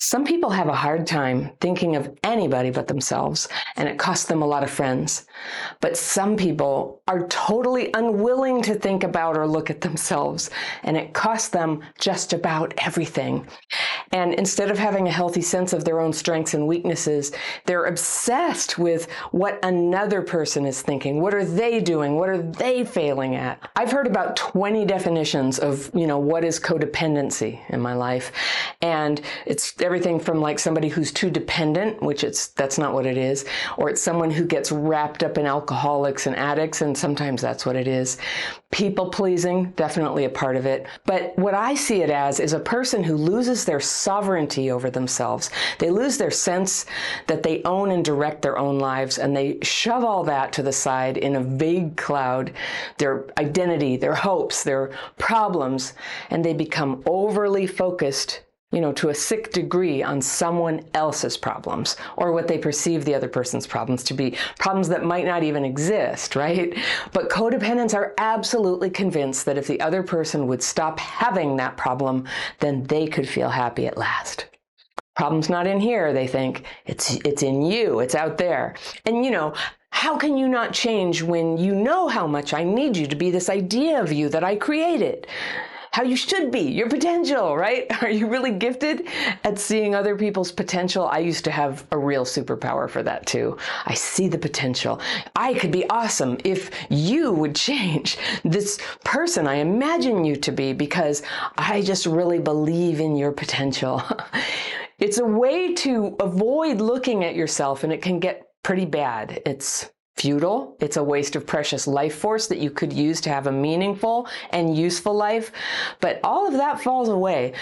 Some people have a hard time thinking of anybody but themselves, and it costs them a lot of friends. But some people are totally unwilling to think about or look at themselves, and it costs them just about everything. And instead of having a healthy sense of their own strengths and weaknesses, they're obsessed with what another person is thinking. What are they doing? What are they failing at? I've heard about 20 definitions of, what is codependency in my life. And it's everything from like somebody who's too dependent, which that's not what it is, or it's someone who gets wrapped up in alcoholics and addicts, and sometimes that's what it is. People pleasing, definitely a part of it. But what I see it as is a person who loses their sovereignty over themselves. They lose their sense that they own and direct their own lives, and they shove all that to the side in a vague cloud, their identity, their hopes, their problems, and they become overly focused to a sick degree on someone else's problems, or what they perceive the other person's problems to be, problems that might not even exist, right? But codependents are absolutely convinced that if the other person would stop having that problem, then they could feel happy at last. Problem's not in here, they think. It's in you, it's out there. And how can you not change when you know how much I need you to be this idea of you that I created? How you should be, your potential, right? Are you really gifted at seeing other people's potential? I used to have a real superpower for that too. I see the potential. I could be awesome if you would change this person I imagine you to be, because I just really believe in your potential. It's a way to avoid looking at yourself, and it can get pretty bad. It's futile. It's a waste of precious life force that you could use to have a meaningful and useful life. But all of that falls away.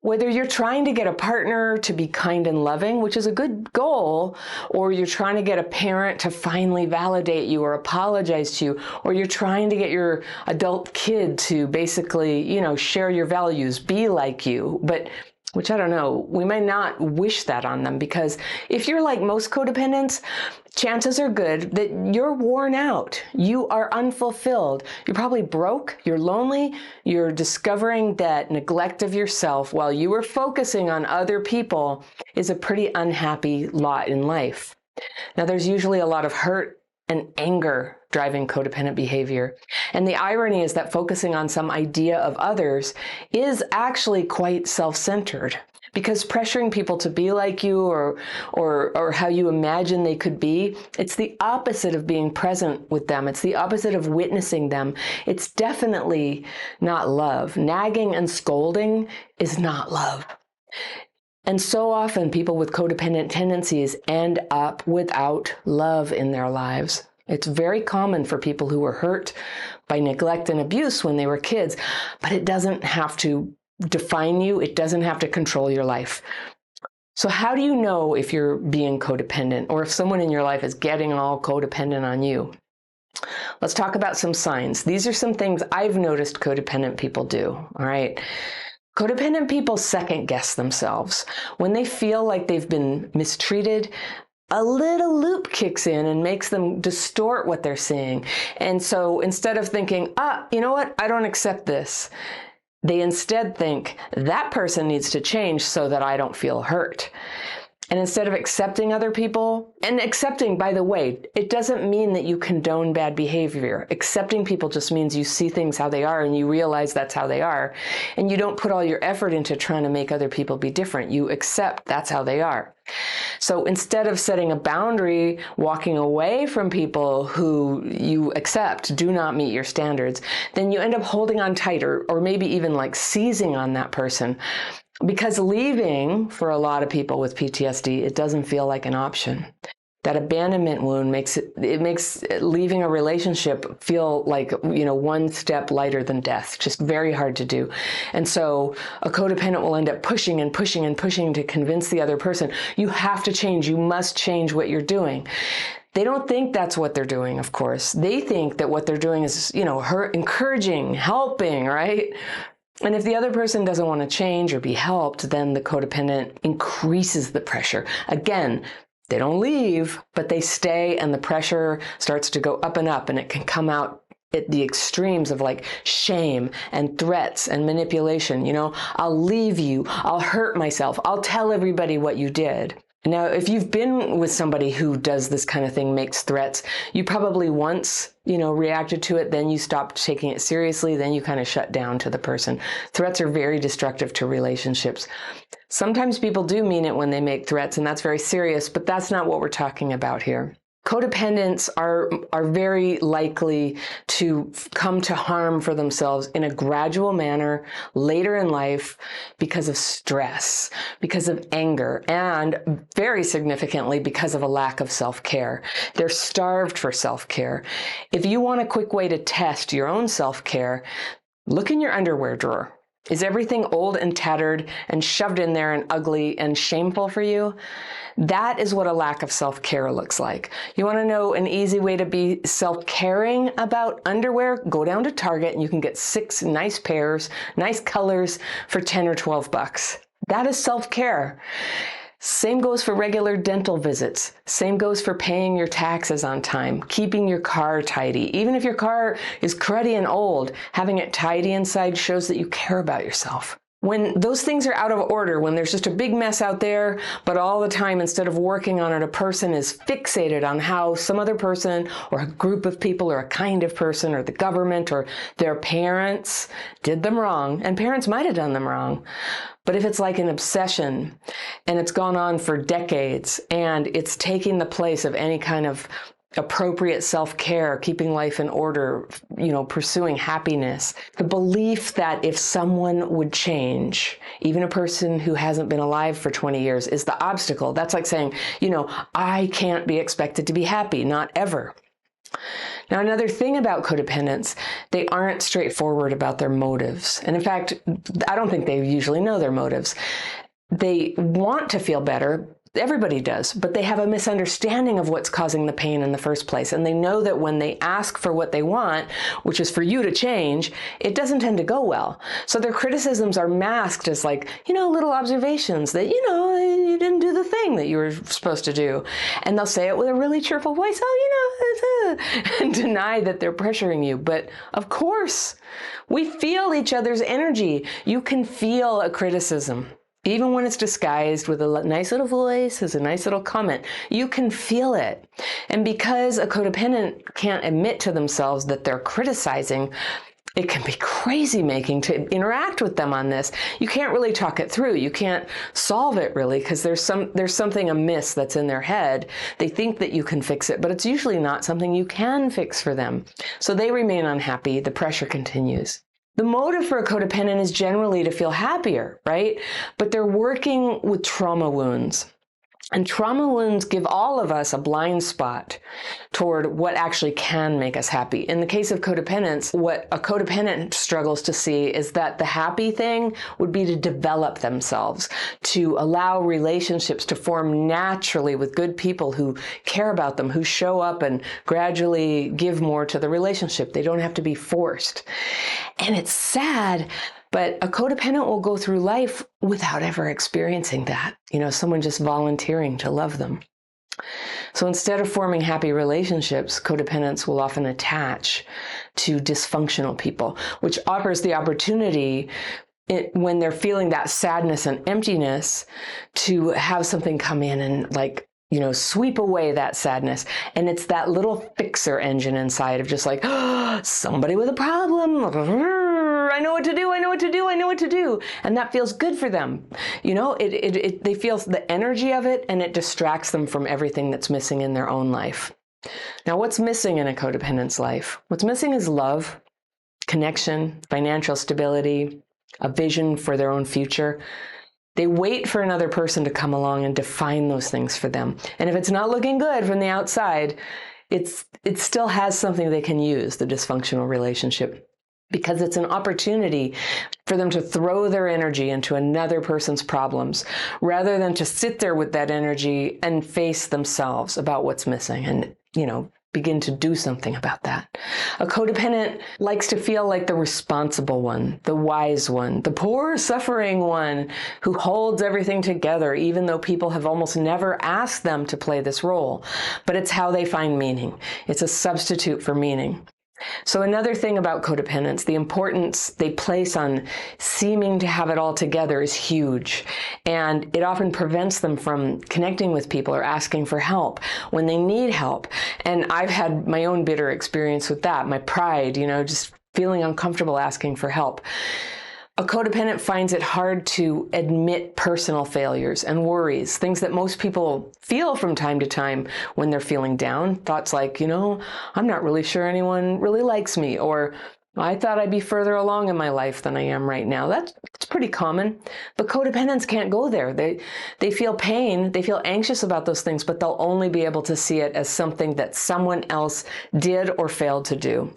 Whether you're trying to get a partner to be kind and loving, which is a good goal, or you're trying to get a parent to finally validate you or apologize to you, or you're trying to get your adult kid to basically, share your values, be like you, which I don't know, we may not wish that on them, because if you're like most codependents, chances are good that you're worn out. You are unfulfilled. You're probably broke. You're lonely. You're discovering that neglect of yourself while you were focusing on other people is a pretty unhappy lot in life. Now, there's usually a lot of hurt and anger driving codependent behavior. And the irony is that focusing on some idea of others is actually quite self-centered, because pressuring people to be like you or how you imagine they could be, it's the opposite of being present with them. It's the opposite of witnessing them. It's definitely not love. Nagging and scolding is not love. And so often people with codependent tendencies end up without love in their lives. It's very common for people who were hurt by neglect and abuse when they were kids, but it doesn't have to define you. It doesn't have to control your life. So how do you know if you're being codependent, or if someone in your life is getting all codependent on you? Let's talk about some signs. These are some things I've noticed codependent people do, all right? Codependent people second guess themselves. When they feel like they've been mistreated, a little loop kicks in and makes them distort what they're seeing. And so instead of thinking, you know what, I don't accept this, they instead think that person needs to change so that I don't feel hurt. And instead of accepting other people, and accepting, by the way, it doesn't mean that you condone bad behavior. Accepting people just means you see things how they are and you realize that's how they are. And you don't put all your effort into trying to make other people be different. You accept that's how they are. So instead of setting a boundary, walking away from people who you accept do not meet your standards, then you end up holding on tighter, or maybe even like seizing on that person. Because leaving, for a lot of people with PTSD, it doesn't feel like an option. That abandonment wound makes leaving a relationship feel like, one step lighter than death, just very hard to do. And so a codependent will end up pushing and pushing and pushing to convince the other person, you have to change, you must change what you're doing. They don't think that's what they're doing, of course. They think that what they're doing is, encouraging, helping, right? And if the other person doesn't want to change or be helped, then the codependent increases the pressure. Again, they don't leave, but they stay, and the pressure starts to go up, and it can come out at the extremes of like shame and threats and manipulation. I'll leave you, I'll hurt myself, I'll tell everybody what you did. Now, if you've been with somebody who does this kind of thing, makes threats, you probably once, reacted to it, then you stopped taking it seriously, then you kind of shut down to the person. Threats are very destructive to relationships. Sometimes people do mean it when they make threats, and that's very serious, but that's not what we're talking about here. Codependents are very likely to come to harm for themselves in a gradual manner later in life because of stress, because of anger, and very significantly because of a lack of self-care. They're starved for self-care. If you want a quick way to test your own self-care, look in your underwear drawer. Is everything old and tattered and shoved in there and ugly and shameful for you? That is what a lack of self-care looks like. You want to know an easy way to be self-caring about underwear? Go down to Target and you can get 6 nice pairs, nice colors for 10 or 12 bucks. That is self-care. Same goes for regular dental visits. Same goes for paying your taxes on time, keeping your car tidy. Even if your car is cruddy and old, having it tidy inside shows that you care about yourself. When those things are out of order, when there's just a big mess out there, but all the time, instead of working on it, a person is fixated on how some other person or a group of people or a kind of person or the government or their parents did them wrong, and parents might have done them wrong. But if it's like an obsession and it's gone on for decades and it's taking the place of any kind of appropriate self-care, keeping life in order, pursuing happiness, the belief that if someone would change, even a person who hasn't been alive for 20 years, is the obstacle. That's like saying, I can't be expected to be happy, not ever. Now, another thing about codependents, they aren't straightforward about their motives. And in fact, I don't think they usually know their motives. They want to feel better. Everybody does, but they have a misunderstanding of what's causing the pain in the first place. And they know that when they ask for what they want, which is for you to change, it doesn't tend to go well. So their criticisms are masked as like, little observations that, you didn't do the thing that you were supposed to do. And they'll say it with a really cheerful voice, and deny that they're pressuring you. But of course, we feel each other's energy. You can feel a criticism. Even when it's disguised with a nice little voice, as a nice little comment, you can feel it. And because a codependent can't admit to themselves that they're criticizing, it can be crazy making to interact with them on this. You can't really talk it through. You can't solve it really because there's something amiss that's in their head. They think that you can fix it, but it's usually not something you can fix for them. So they remain unhappy. The pressure continues. The motive for a codependent is generally to feel happier, right? But they're working with trauma wounds. And trauma wounds give all of us a blind spot toward what actually can make us happy. In the case of codependence, what a codependent struggles to see is that the happy thing would be to develop themselves, to allow relationships to form naturally with good people who care about them, who show up and gradually give more to the relationship. They don't have to be forced. And it's sad, but a codependent will go through life without ever experiencing that. Someone just volunteering to love them. So instead of forming happy relationships, codependents will often attach to dysfunctional people, which offers the opportunity when they're feeling that sadness and emptiness to have something come in and sweep away that sadness. And it's that little fixer engine inside of just like, somebody with a problem. I know what to do. I know what to do. I know what to do. And that feels good for them. They feel the energy of it, and it distracts them from everything that's missing in their own life. Now, what's missing in a codependent's life? What's missing is love, connection, financial stability, a vision for their own future. They wait for another person to come along and define those things for them. And if it's not looking good from the outside, it still has something they can use, the dysfunctional relationship, because it's an opportunity for them to throw their energy into another person's problems rather than to sit there with that energy and face themselves about what's missing and, begin to do something about that. A codependent likes to feel like the responsible one, the wise one, the poor suffering one who holds everything together, even though people have almost never asked them to play this role. But it's how they find meaning. It's a substitute for meaning. So another thing about codependence, the importance they place on seeming to have it all together is huge. And it often prevents them from connecting with people or asking for help when they need help. And I've had my own bitter experience with that, my pride, just feeling uncomfortable asking for help. A codependent finds it hard to admit personal failures and worries, things that most people feel from time to time when they're feeling down. Thoughts like, I'm not really sure anyone really likes me, or I thought I'd be further along in my life than I am right now. That's pretty common. But codependents can't go there. They feel pain, they feel anxious about those things, but they'll only be able to see it as something that someone else did or failed to do.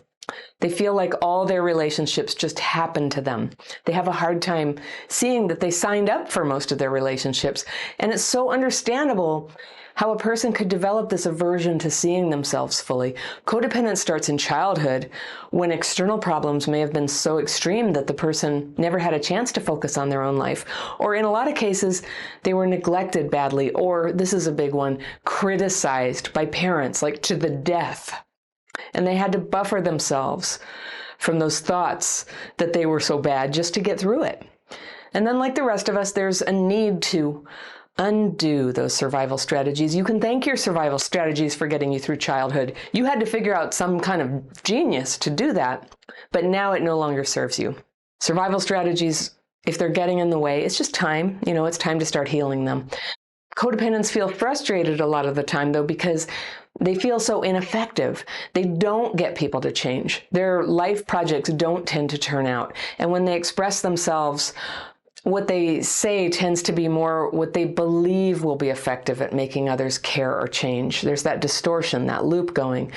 They feel like all their relationships just happen to them. They have a hard time seeing that they signed up for most of their relationships. And it's so understandable how a person could develop this aversion to seeing themselves fully. Codependence starts in childhood when external problems may have been so extreme that the person never had a chance to focus on their own life. Or in a lot of cases, they were neglected badly, or, this is a big one, criticized by parents, like to the death. And they had to buffer themselves from those thoughts that they were so bad just to get through it. And then, like the rest of us, there's a need to undo those survival strategies. You can thank your survival strategies for getting you through childhood. You had to figure out some kind of genius to do that, but now it no longer serves you. Survival strategies, if they're getting in the way, it's just time. It's time to start healing them. Codependents feel frustrated a lot of the time, though, because they feel so ineffective. They don't get people to change. Their life projects don't tend to turn out. And when they express themselves, what they say tends to be more what they believe will be effective at making others care or change. There's that distortion, that loop going.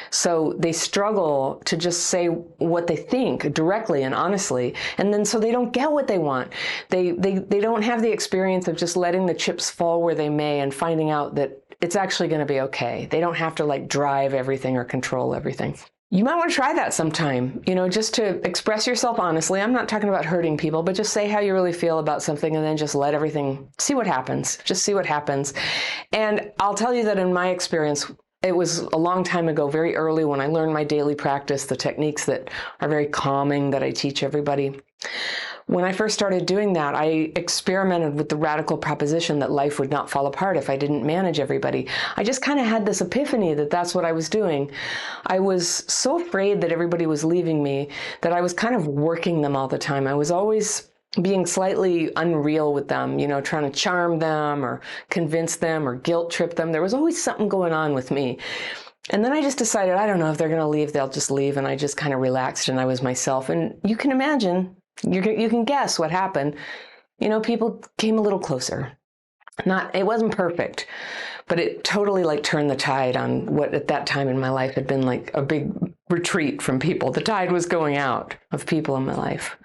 So they struggle to just say what they think directly and honestly, and then so they don't get what they want. They don't have the experience of just letting the chips fall where they may and finding out that it's actually going to be okay. They don't have to drive everything or control everything. You might want to try that sometime, just to express yourself honestly. I'm not talking about hurting people, but just say how you really feel about something and then just let everything, see what happens. Just see what happens. And I'll tell you that in my experience, it was a long time ago, very early when I learned my daily practice, the techniques that are very calming that I teach everybody. When I first started doing that, I experimented with the radical proposition that life would not fall apart if I didn't manage everybody. I just kind of had this epiphany that that's what I was doing. I was so afraid that everybody was leaving me that I was kind of working them all the time. I was always being slightly unreal with them, trying to charm them or convince them or guilt trip them. There was always something going on with me. And then I just decided, I don't know, if they're going to leave, they'll just leave. And I just kind of relaxed and I was myself. And you can imagine, you can guess what happened. People came a little closer. It wasn't perfect, but it totally turned the tide on what at that time in my life had been like a big retreat from people. The tide was going out of people in my life.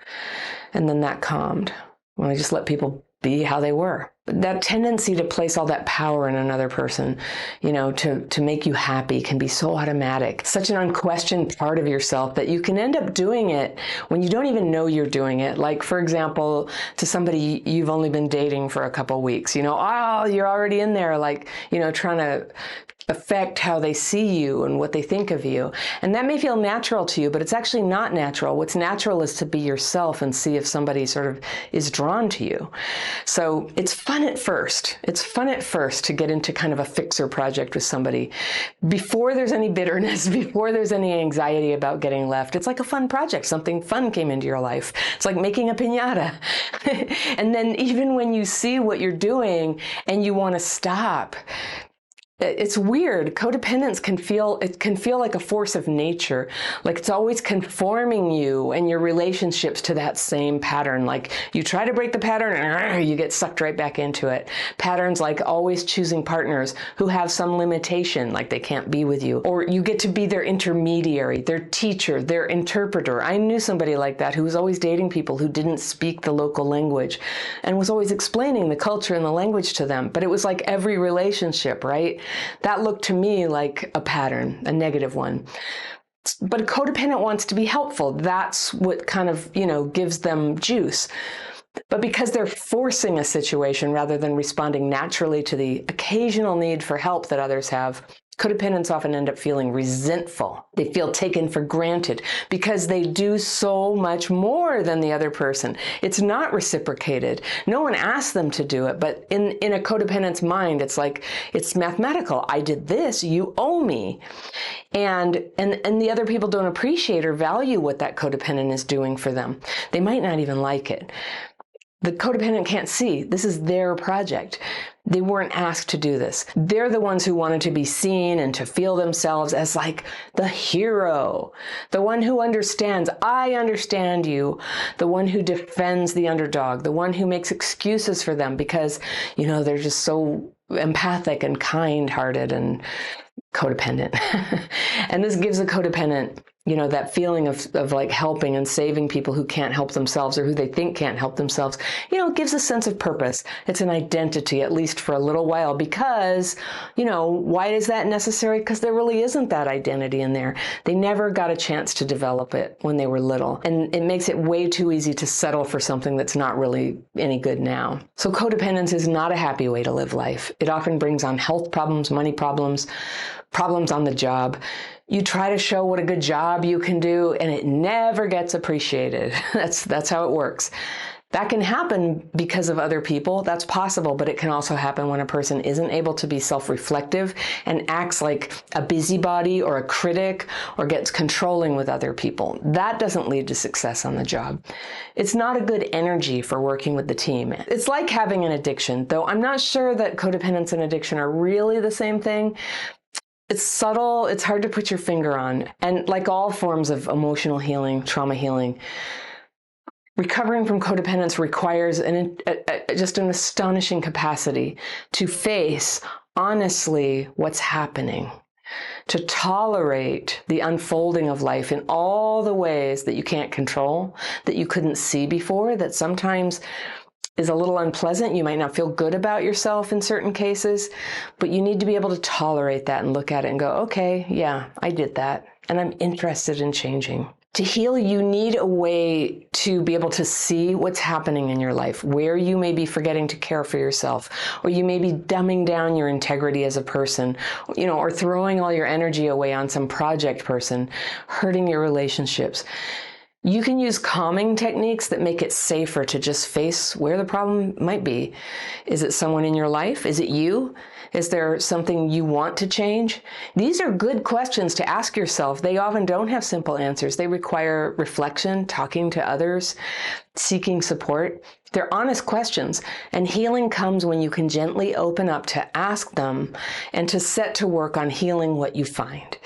And then that calmed when I just let people be how they were. That tendency to place all that power in another person, to make you happy can be so automatic, such an unquestioned part of yourself that you can end up doing it when you don't even know you're doing it. Like, for example, to somebody you've only been dating for a couple weeks, you're already in there, trying to affect how they see you and what they think of you. And that may feel natural to you, but it's actually not natural. What's natural is to be yourself and see if somebody sort of is drawn to you. So it's fun at first. It's fun at first to get into kind of a fixer project with somebody. Before there's any bitterness, before there's any anxiety about getting left, it's like a fun project. Something fun came into your life. It's like making a piñata. And then even when you see what you're doing and you want to stop, it's weird. Codependence can feel like a force of nature. Like it's always conforming you and your relationships to that same pattern. Like you try to break the pattern and you get sucked right back into it. Patterns like always choosing partners who have some limitation, like they can't be with you. Or you get to be their intermediary, their teacher, their interpreter. I knew somebody like that who was always dating people who didn't speak the local language and was always explaining the culture and the language to them. But it was like every relationship, right? That looked to me like a pattern, a negative one. But a codependent wants to be helpful. That's what kind of, gives them juice. But because they're forcing a situation rather than responding naturally to the occasional need for help that others have, Codependents often end up feeling resentful. They feel taken for granted because they do so much more than the other person. It's not reciprocated. No one asked them to do it, but in a codependent's mind, it's like, it's mathematical. I did this, you owe me. And the other people don't appreciate or value what that codependent is doing for them. They might not even like it. The codependent can't see this is their project. They weren't asked to do this. They're the ones who wanted to be seen and to feel themselves as like the hero, the one who understands, I understand you, the one who defends the underdog, the one who makes excuses for them because, you know, they're just so empathic and kind-hearted and codependent. And this gives a codependent, you know, that feeling of like helping and saving people who can't help themselves or who they think can't help themselves. You know, it gives a sense of purpose. It's an identity, at least for a little while, because, you know, why is that necessary? Because there really isn't that identity in there. They never got a chance to develop it when they were little. And it makes it way too easy to settle for something that's not really any good now. So codependence is not a happy way to live life. It often brings on health problems, money problems, problems on the job. You try to show what a good job you can do, and it never gets appreciated. That's how it works. That can happen because of other people. That's possible, but it can also happen when a person isn't able to be self-reflective and acts like a busybody or a critic or gets controlling with other people. That doesn't lead to success on the job. It's not a good energy for working with the team. It's like having an addiction, though I'm not sure that codependence and addiction are really the same thing. It's subtle, it's hard to put your finger on. And like all forms of emotional healing, trauma healing, recovering from codependence requires just an astonishing capacity to face honestly what's happening, to tolerate the unfolding of life in all the ways that you can't control, that you couldn't see before, that sometimes is a little unpleasant. You might not feel good about yourself in certain cases, but you need to be able to tolerate that and look at it and go, okay, yeah, I did that, and I'm interested in changing. To heal, you need a way to be able to see what's happening in your life, where you may be forgetting to care for yourself, or you may be dumbing down your integrity as a person, you know, or throwing all your energy away on some project person, hurting your relationships. You can use calming techniques that make it safer to just face where the problem might be. Is it someone in your life? Is it you? Is there something you want to change? These are good questions to ask yourself. They often don't have simple answers. They require reflection, talking to others, seeking support. They're honest questions, and healing comes when you can gently open up to ask them and to set to work on healing what you find.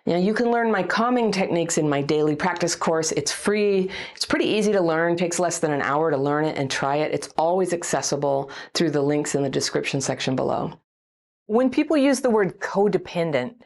Now, you can learn my calming techniques in my daily practice course. It's free. It's pretty easy to learn. It takes less than an hour to learn it and try it. It's always accessible through the links in the description section below. When people use the word codependent,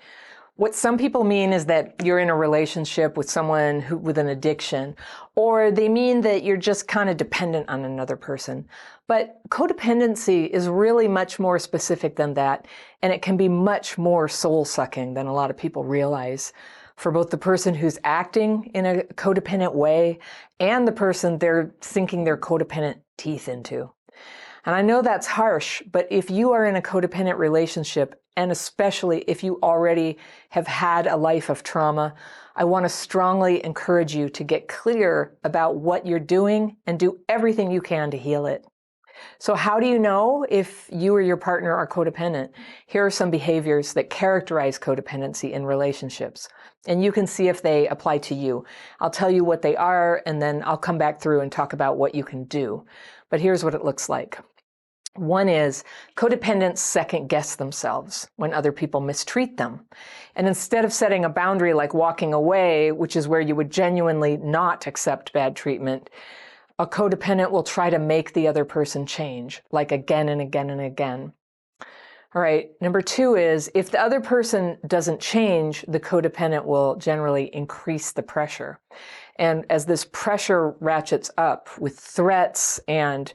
what some people mean is that you're in a relationship with someone with an addiction, or they mean that you're just kind of dependent on another person. But codependency is really much more specific than that, and it can be much more soul-sucking than a lot of people realize for both the person who's acting in a codependent way and the person they're sinking their codependent teeth into. And I know that's harsh, but if you are in a codependent relationship, and especially if you already have had a life of trauma, I want to strongly encourage you to get clear about what you're doing and do everything you can to heal it. So how do you know if you or your partner are codependent? Here are some behaviors that characterize codependency in relationships, and you can see if they apply to you. I'll tell you what they are, and then I'll come back through and talk about what you can do. But here's what it looks like. One is codependents second-guess themselves when other people mistreat them. And instead of setting a boundary like walking away, which is where you would genuinely not accept bad treatment, a codependent will try to make the other person change, like again and again and again. All right, number two is if the other person doesn't change, the codependent will generally increase the pressure. And as this pressure ratchets up with threats and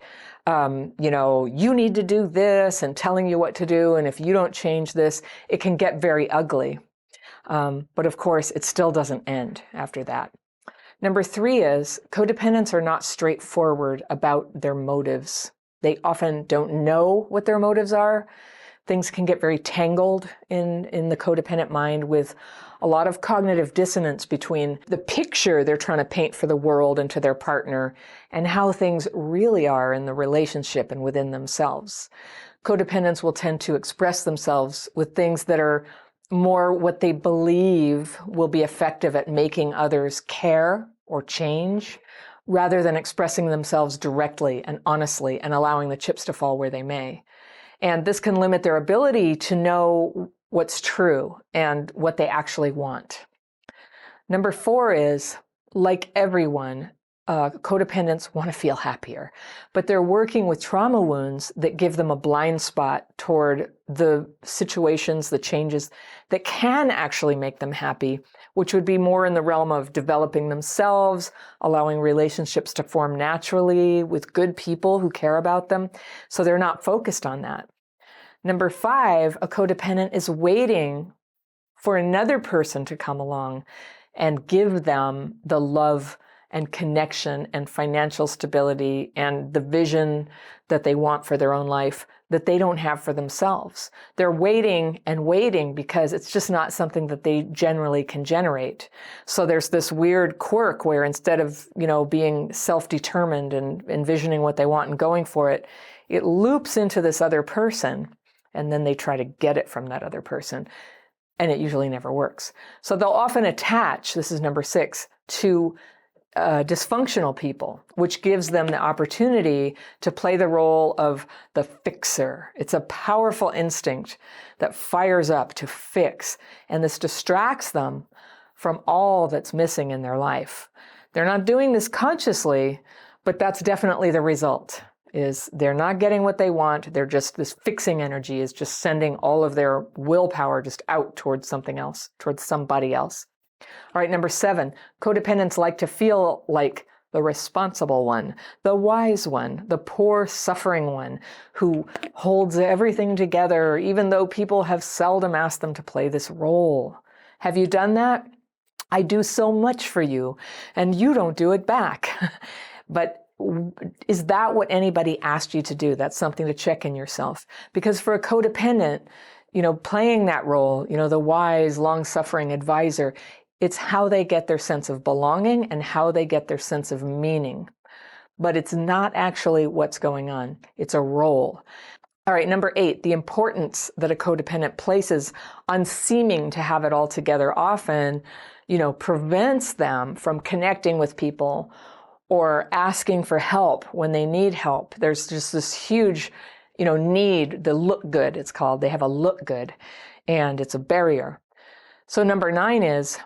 you need to do this and telling you what to do, and if you don't change this, it can get very ugly. But of course, it still doesn't end after that. Number three is codependents are not straightforward about their motives. They often don't know what their motives are. things can get very tangled in the codependent mind, with a lot of cognitive dissonance between the picture they're trying to paint for the world and to their partner and how things really are in the relationship and within themselves. Codependents will tend to express themselves with things that are more what they believe will be effective at making others care or change, rather than expressing themselves directly and honestly and allowing the chips to fall where they may. And this can limit their ability to know what's true and what they actually want. Number 4 is, like everyone, codependents want to feel happier, but they're working with trauma wounds that give them a blind spot toward the situations, the changes that can actually make them happy, which would be more in the realm of developing themselves, allowing relationships to form naturally with good people who care about them. So they're not focused on that. Number 5, a codependent is waiting for another person to come along and give them the love and connection and financial stability and the vision that they want for their own life that they don't have for themselves. They're waiting and waiting because it's just not something that they generally can generate. So there's this weird quirk where instead of, being self-determined and envisioning what they want and going for it, it loops into this other person, and then they try to get it from that other person. And it usually never works. So they'll often attach, this is number 6, to dysfunctional people, which gives them the opportunity to play the role of the fixer. It's a powerful instinct that fires up to fix, and this distracts them from all that's missing in their life. They're not doing this consciously, but that's definitely the result, is they're not getting what they want. They're just, this fixing energy is just sending all of their willpower just out towards something else, towards somebody else. All right, number 7, codependents like to feel like the responsible one, the wise one, the poor suffering one who holds everything together, even though people have seldom asked them to play this role. Have you done that? I do so much for you, and you don't do it back. But is that what anybody asked you to do? That's something to check in yourself. Because for a codependent, playing that role, the wise, long-suffering advisor, it's how they get their sense of belonging and how they get their sense of meaning. But it's not actually what's going on. It's a role. All right, number 8, the importance that a codependent places on seeming to have it all together often, prevents them from connecting with people or asking for help when they need help. There's just this huge, need, the look good, it's called. They have a look good, and it's a barrier. So number 9 is,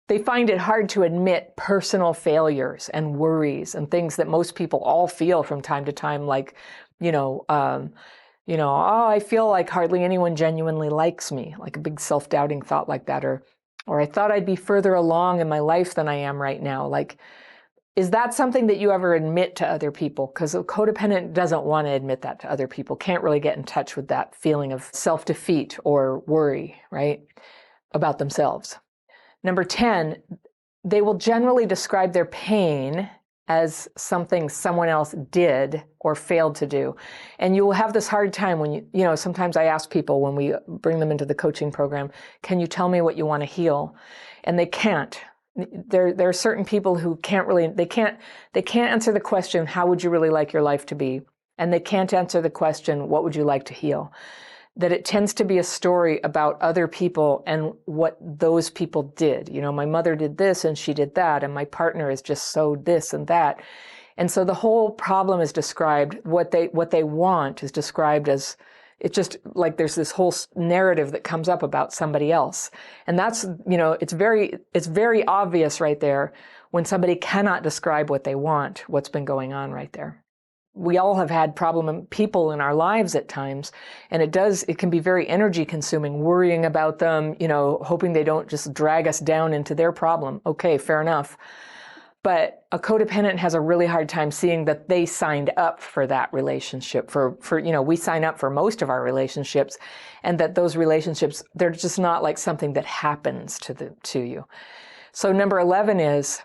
they find it hard to admit personal failures and worries and things that most people all feel from time to time, like, oh, I feel like hardly anyone genuinely likes me, like a big self-doubting thought like that, or I thought I'd be further along in my life than I am right now. Like, is that something that you ever admit to other people? Because a codependent doesn't want to admit that to other people, can't really get in touch with that feeling of self-defeat or worry, right, about themselves. Number 10, they will generally describe their pain as something someone else did or failed to do. And you will have this hard time when sometimes I ask people when we bring them into the coaching program, can you tell me what you want to heal? And they can't. There are certain people who they can't answer the question, how would you really like your life to be? And they can't answer the question, what would you like to heal? That it tends to be a story about other people and what those people did. My mother did this and she did that, and my partner is just so this and that. And so the whole problem is described, what they want is described as, it's just like there's this whole narrative that comes up about somebody else. And that's, it's very obvious right there when somebody cannot describe what they want, what's been going on right there. We all have had problem people in our lives at times, and it can be very energy consuming, worrying about them, hoping they don't just drag us down into their problem. Okay, fair enough. But a codependent has a really hard time seeing that they signed up for that relationship. We sign up for most of our relationships, and that those relationships, they're just not like something that happens to you. So number 11 is,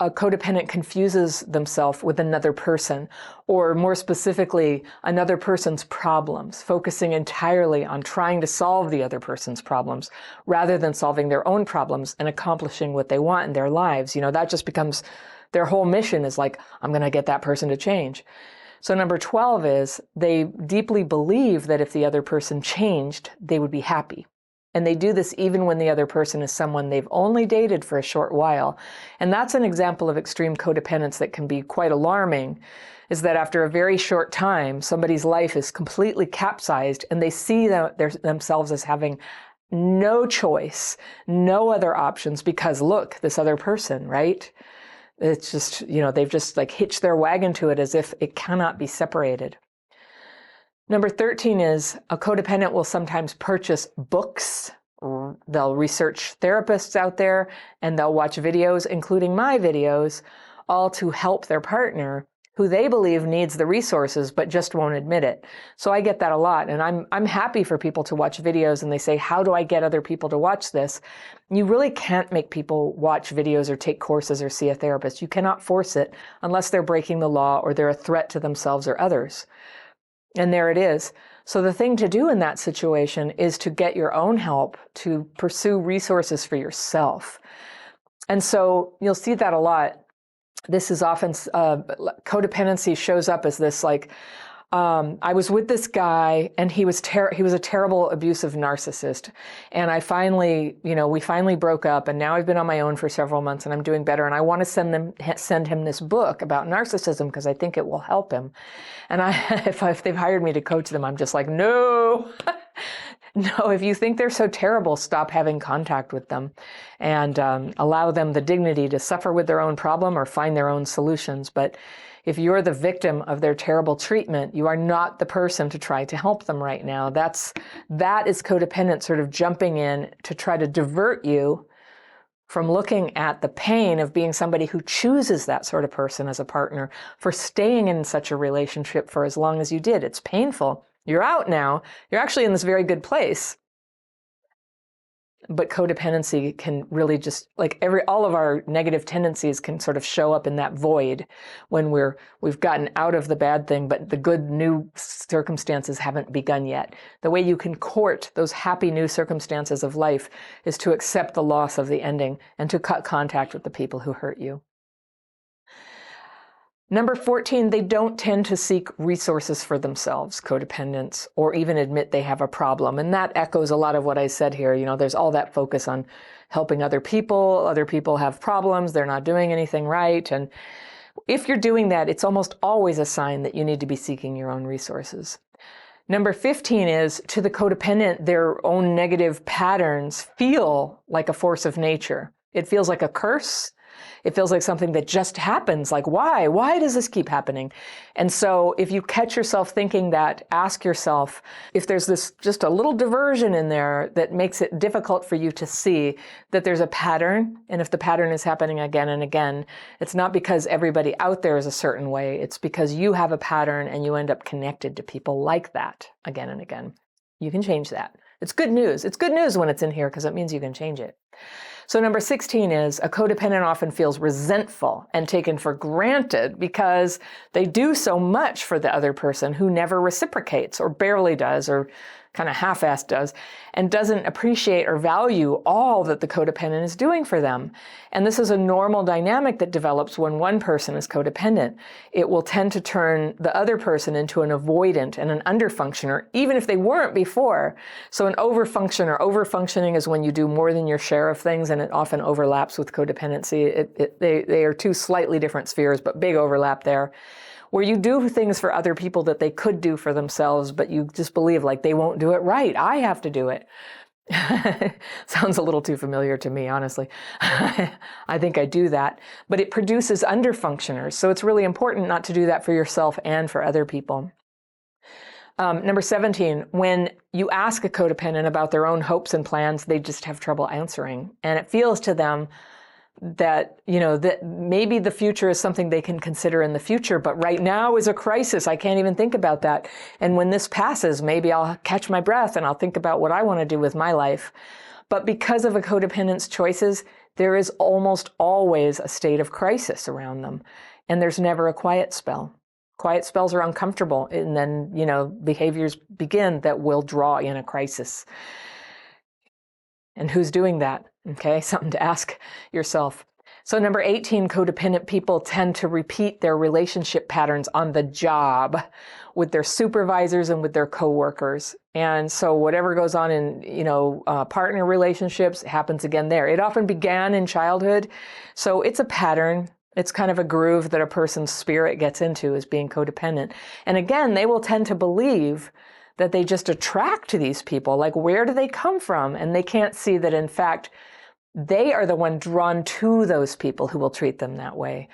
a codependent confuses themselves with another person, or more specifically, another person's problems, focusing entirely on trying to solve the other person's problems rather than solving their own problems and accomplishing what they want in their lives. That just becomes their whole mission, is like, I'm going to get that person to change. So number 12 is they deeply believe that if the other person changed, they would be happy. And they do this even when the other person is someone they've only dated for a short while. And that's an example of extreme codependence that can be quite alarming, is that after a very short time, somebody's life is completely capsized and they see themselves as having no choice, no other options, because look, this other person, right? It's just, they've just like hitched their wagon to it as if it cannot be separated. Number 13 is a codependent will sometimes purchase books. They'll research therapists out there and they'll watch videos, including my videos, all to help their partner who they believe needs the resources but just won't admit it. So I get that a lot, and I'm happy for people to watch videos and they say, how do I get other people to watch this? You really can't make people watch videos or take courses or see a therapist. You cannot force it unless they're breaking the law or they're a threat to themselves or others. And there it is. So the thing to do in that situation is to get your own help, to pursue resources for yourself. And so you'll see that a lot. This is often, codependency shows up as this like, I was with this guy and he was a terrible, abusive narcissist. And we finally broke up, and now I've been on my own for several months and I'm doing better. And I want to send him this book about narcissism because I think it will help him. And if they've hired me to coach them, I'm just like, no, no, if you think they're so terrible, stop having contact with them and allow them the dignity to suffer with their own problem or find their own solutions. But if you're the victim of their terrible treatment, you are not the person to try to help them right now. That is codependent sort of jumping in to try to divert you from looking at the pain of being somebody who chooses that sort of person as a partner, for staying in such a relationship for as long as you did. It's painful. You're out now. You're actually in this very good place. But codependency can really just, like all of our negative tendencies can sort of show up in that void when we've gotten out of the bad thing, but the good new circumstances haven't begun yet. The way you can court those happy new circumstances of life is to accept the loss of the ending and to cut contact with the people who hurt you. Number 14, they don't tend to seek resources for themselves, codependents, or even admit they have a problem. And that echoes a lot of what I said here. There's all that focus on helping other people. Other people have problems. They're not doing anything right. And if you're doing that, it's almost always a sign that you need to be seeking your own resources. Number 15 is, to the codependent, their own negative patterns feel like a force of nature. It feels like a curse. It feels like something that just happens. Like, why? Why does this keep happening? And so if you catch yourself thinking that, ask yourself if there's this just a little diversion in there that makes it difficult for you to see that there's a pattern. And if the pattern is happening again and again, it's not because everybody out there is a certain way. It's because you have a pattern and you end up connected to people like that again and again. You can change that. It's good news. It's good news when it's in here because it means you can change it. So number 16 is, a codependent often feels resentful and taken for granted because they do so much for the other person who never reciprocates or barely does or kind of half-assed does, and doesn't appreciate or value all that the codependent is doing for them. And this is a normal dynamic that develops when one person is codependent. It will tend to turn the other person into an avoidant and an underfunctioner, even if they weren't before. So an overfunction or overfunctioning is when you do more than your share of things, and it often overlaps with codependency. They are two slightly different spheres, but big overlap there, where you do things for other people that they could do for themselves, but you just believe like they won't do it right. I have to do it. Sounds a little too familiar to me, honestly. I think I do that, but it produces underfunctioners. So it's really important not to do that for yourself and for other people. Number 17, when you ask a codependent about their own hopes and plans, they just have trouble answering. And it feels to them that, that maybe the future is something they can consider in the future, but right now is a crisis. I can't even think about that. And when this passes, maybe I'll catch my breath and I'll think about what I want to do with my life. But because of a codependent's choices, there is almost always a state of crisis around them, and there's never a quiet spell. Quiet spells are uncomfortable, and then, behaviors begin that will draw in a crisis. And who's doing that? Okay, something to ask yourself. So number 18, codependent people tend to repeat their relationship patterns on the job with their supervisors and with their coworkers. And so whatever goes on in, partner relationships happens again there. It often began in childhood. So it's a pattern. It's kind of a groove that a person's spirit gets into, as being codependent. And again, they will tend to believe that they just attract to these people. Like, where do they come from? And they can't see that, in fact, they are the one drawn to those people who will treat them that way.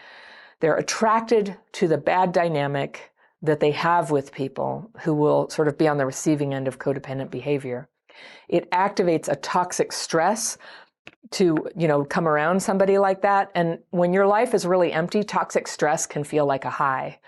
They're attracted to the bad dynamic that they have with people who will sort of be on the receiving end of codependent behavior. It activates a toxic stress to, come around somebody like that. And when your life is really empty, toxic stress can feel like a high.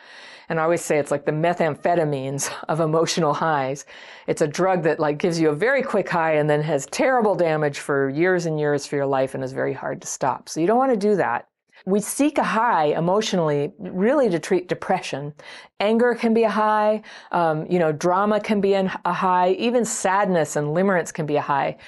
And I always say it's like the methamphetamines of emotional highs. It's a drug that gives you a very quick high and then has terrible damage for years and years for your life and is very hard to stop. So you don't want to do that. We seek a high emotionally really to treat depression. Anger can be a high, drama can be a high, even sadness and limerence can be a high.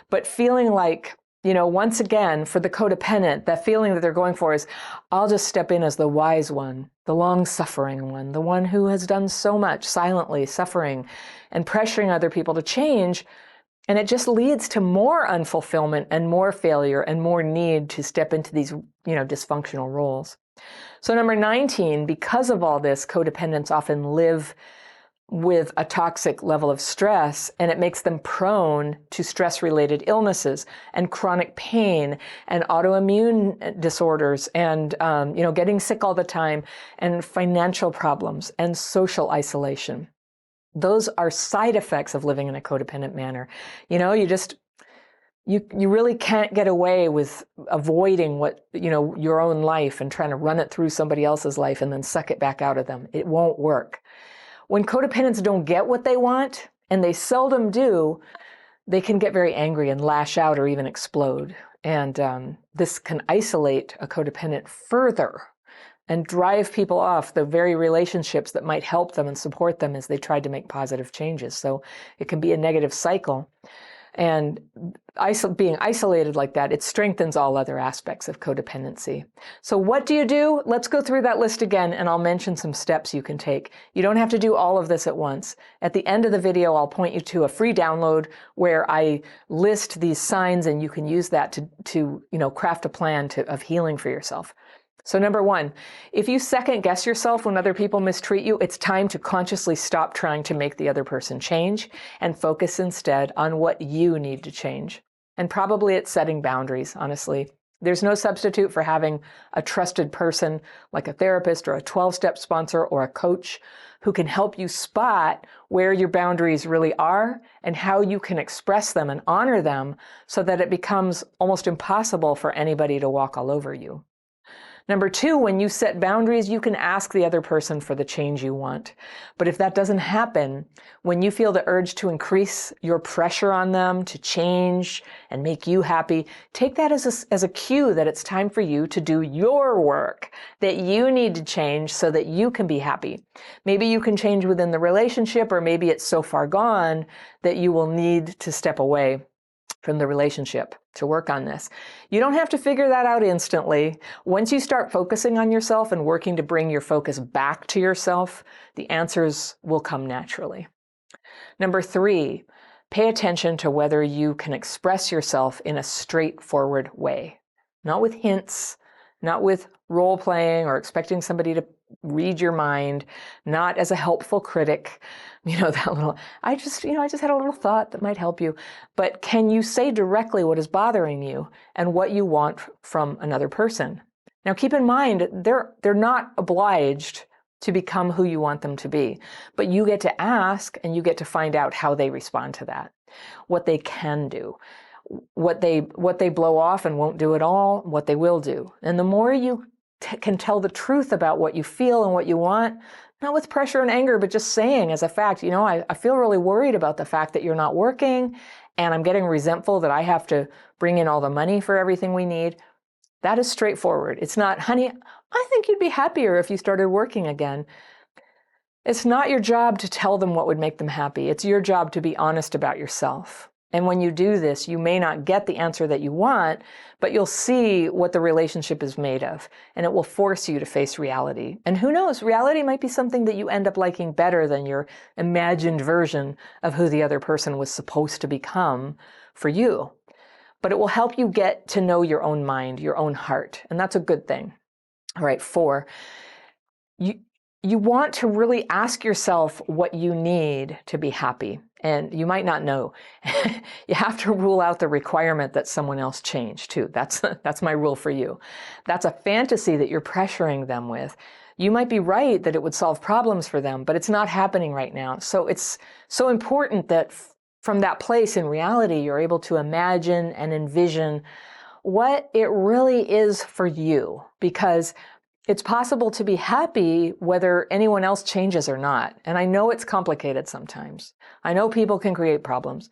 But feeling like, once again, for the codependent, that feeling that they're going for is, I'll just step in as the wise one, the long-suffering one, the one who has done so much silently, suffering, and pressuring other people to change. And it just leads to more unfulfillment and more failure and more need to step into these, dysfunctional roles. So number 19, because of all this, codependents often live with a toxic level of stress, and it makes them prone to stress-related illnesses and chronic pain and autoimmune disorders and, getting sick all the time and financial problems and social isolation. Those are side effects of living in a codependent manner. You really can't get away with avoiding your own life and trying to run it through somebody else's life and then suck it back out of them. It won't work. When codependents don't get what they want, and they seldom do, they can get very angry and lash out or even explode. And this can isolate a codependent further and drive people off the very relationships that might help them and support them as they try to make positive changes. So it can be a negative cycle. And being isolated like that, it strengthens all other aspects of codependency. So what do you do? Let's go through that list again, and I'll mention some steps you can take. You don't have to do all of this at once. At the end of the video, I'll point you to a free download where I list these signs, and you can use that to craft a plan of healing for yourself. So number 1, if you second guess yourself when other people mistreat you, it's time to consciously stop trying to make the other person change and focus instead on what you need to change. And probably it's setting boundaries, honestly. There's no substitute for having a trusted person like a therapist or a 12-step sponsor or a coach who can help you spot where your boundaries really are and how you can express them and honor them so that it becomes almost impossible for anybody to walk all over you. Number 2, when you set boundaries, you can ask the other person for the change you want. But if that doesn't happen, when you feel the urge to increase your pressure on them to change and make you happy, take that as a cue that it's time for you to do your work, that you need to change so that you can be happy. Maybe you can change within the relationship, or maybe it's so far gone that you will need to step away from the relationship to work on this. You don't have to figure that out instantly. Once you start focusing on yourself and working to bring your focus back to yourself, the answers will come naturally. Number 3, pay attention to whether you can express yourself in a straightforward way, not with hints, not with role playing or expecting somebody to read your mind, not as a helpful critic, that little, I just had a little thought that might help you. But can you say directly what is bothering you and what you want from another person? Now, keep in mind, they're not obliged to become who you want them to be, but you get to ask and you get to find out how they respond to that, what they can do, what they blow off and won't do at all, what they will do. And the more you can tell the truth about what you feel and what you want, not with pressure and anger, but just saying as a fact, I feel really worried about the fact that you're not working, and I'm getting resentful that I have to bring in all the money for everything we need. That is straightforward. It's not, honey, I think you'd be happier if you started working again. It's not your job to tell them what would make them happy. It's your job to be honest about yourself. And when you do this, you may not get the answer that you want, but you'll see what the relationship is made of, and it will force you to face reality. And who knows, reality might be something that you end up liking better than your imagined version of who the other person was supposed to become for you. But it will help you get to know your own mind, your own heart, and that's a good thing. All right, 4, you want to really ask yourself what you need to be happy. And you might not know. You have to rule out the requirement that someone else change too. That's my rule for you. That's a fantasy that you're pressuring them with. You might be right that it would solve problems for them, but it's not happening right now. So it's so important that from that place in reality, you're able to imagine and envision what it really is for you, because it's possible to be happy whether anyone else changes or not. And I know it's complicated sometimes. I know people can create problems,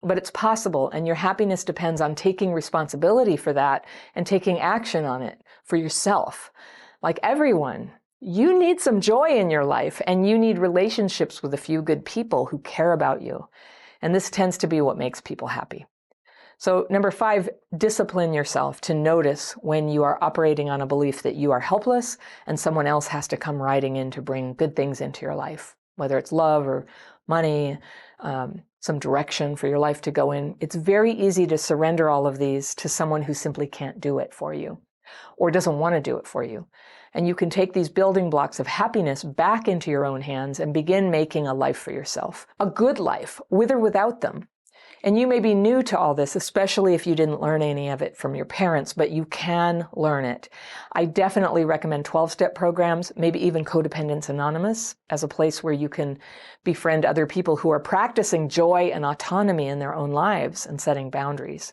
but it's possible. And your happiness depends on taking responsibility for that and taking action on it for yourself. Like everyone, you need some joy in your life, and you need relationships with a few good people who care about you. And this tends to be what makes people happy. So number 5, discipline yourself to notice when you are operating on a belief that you are helpless and someone else has to come riding in to bring good things into your life, whether it's love or money, some direction for your life to go in. It's very easy to surrender all of these to someone who simply can't do it for you or doesn't want to do it for you. And you can take these building blocks of happiness back into your own hands and begin making a life for yourself, a good life, with or without them. And you may be new to all this, especially if you didn't learn any of it from your parents, but you can learn it. I definitely recommend 12-step programs, maybe even Codependence Anonymous, as a place where you can befriend other people who are practicing joy and autonomy in their own lives and setting boundaries.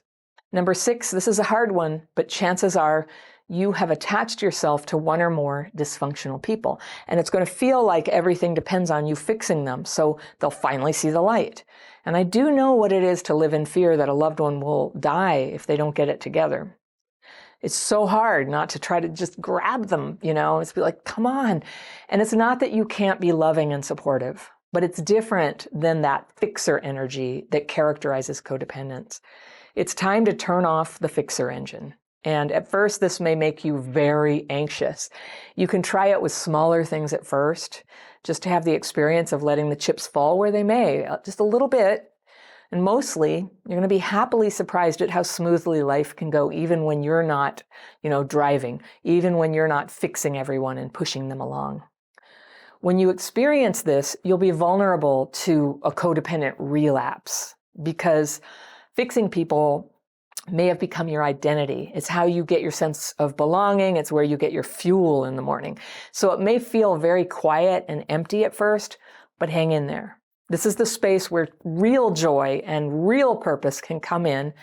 Number 6, this is a hard one, but chances are you have attached yourself to one or more dysfunctional people. And it's going to feel like everything depends on you fixing them, so they'll finally see the light. And I do know what it is to live in fear that a loved one will die if they don't get it together. It's so hard not to try to just grab them, it's be like, come on. And it's not that you can't be loving and supportive, but it's different than that fixer energy that characterizes codependence. It's time to turn off the fixer engine. And at first, this may make you very anxious. You can try it with smaller things at first, just to have the experience of letting the chips fall where they may, just a little bit. And mostly, you're going to be happily surprised at how smoothly life can go, even when you're not, driving, even when you're not fixing everyone and pushing them along. When you experience this, you'll be vulnerable to a codependent relapse, because fixing people may have become your identity. It's how you get your sense of belonging. It's where you get your fuel in the morning. So it may feel very quiet and empty at first, but hang in there. This is the space where real joy and real purpose can come in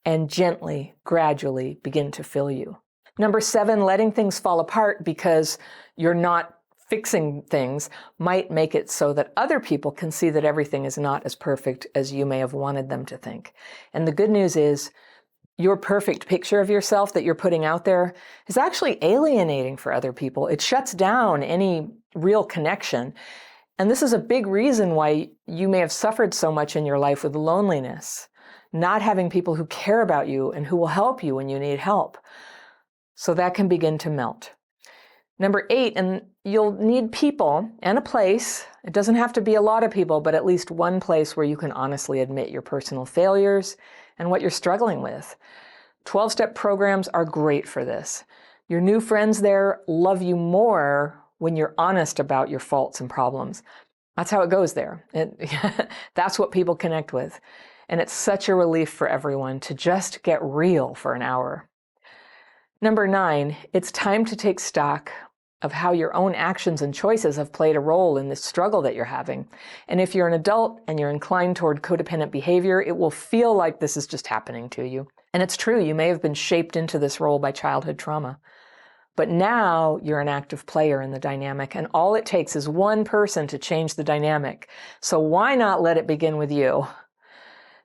and gently, gradually begin to fill you. Number 7, letting things fall apart because you're not fixing things might make it so that other people can see that everything is not as perfect as you may have wanted them to think. And the good news is, your perfect picture of yourself that you're putting out there is actually alienating for other people. It shuts down any real connection. And this is a big reason why you may have suffered so much in your life with loneliness, not having people who care about you and who will help you when you need help. So that can begin to melt. Number 8, and you'll need people and a place. It doesn't have to be a lot of people, but at least one place where you can honestly admit your personal failures and what you're struggling with. 12-step programs are great for this. Your new friends there love you more when you're honest about your faults and problems. That's how it goes there. That's what people connect with. And it's such a relief for everyone to just get real for an hour. Number 9, it's time to take stock of how your own actions and choices have played a role in this struggle that you're having. And if you're an adult and you're inclined toward codependent behavior, it will feel like this is just happening to you. And it's true, you may have been shaped into this role by childhood trauma. But now you're an active player in the dynamic, and all it takes is one person to change the dynamic. So why not let it begin with you?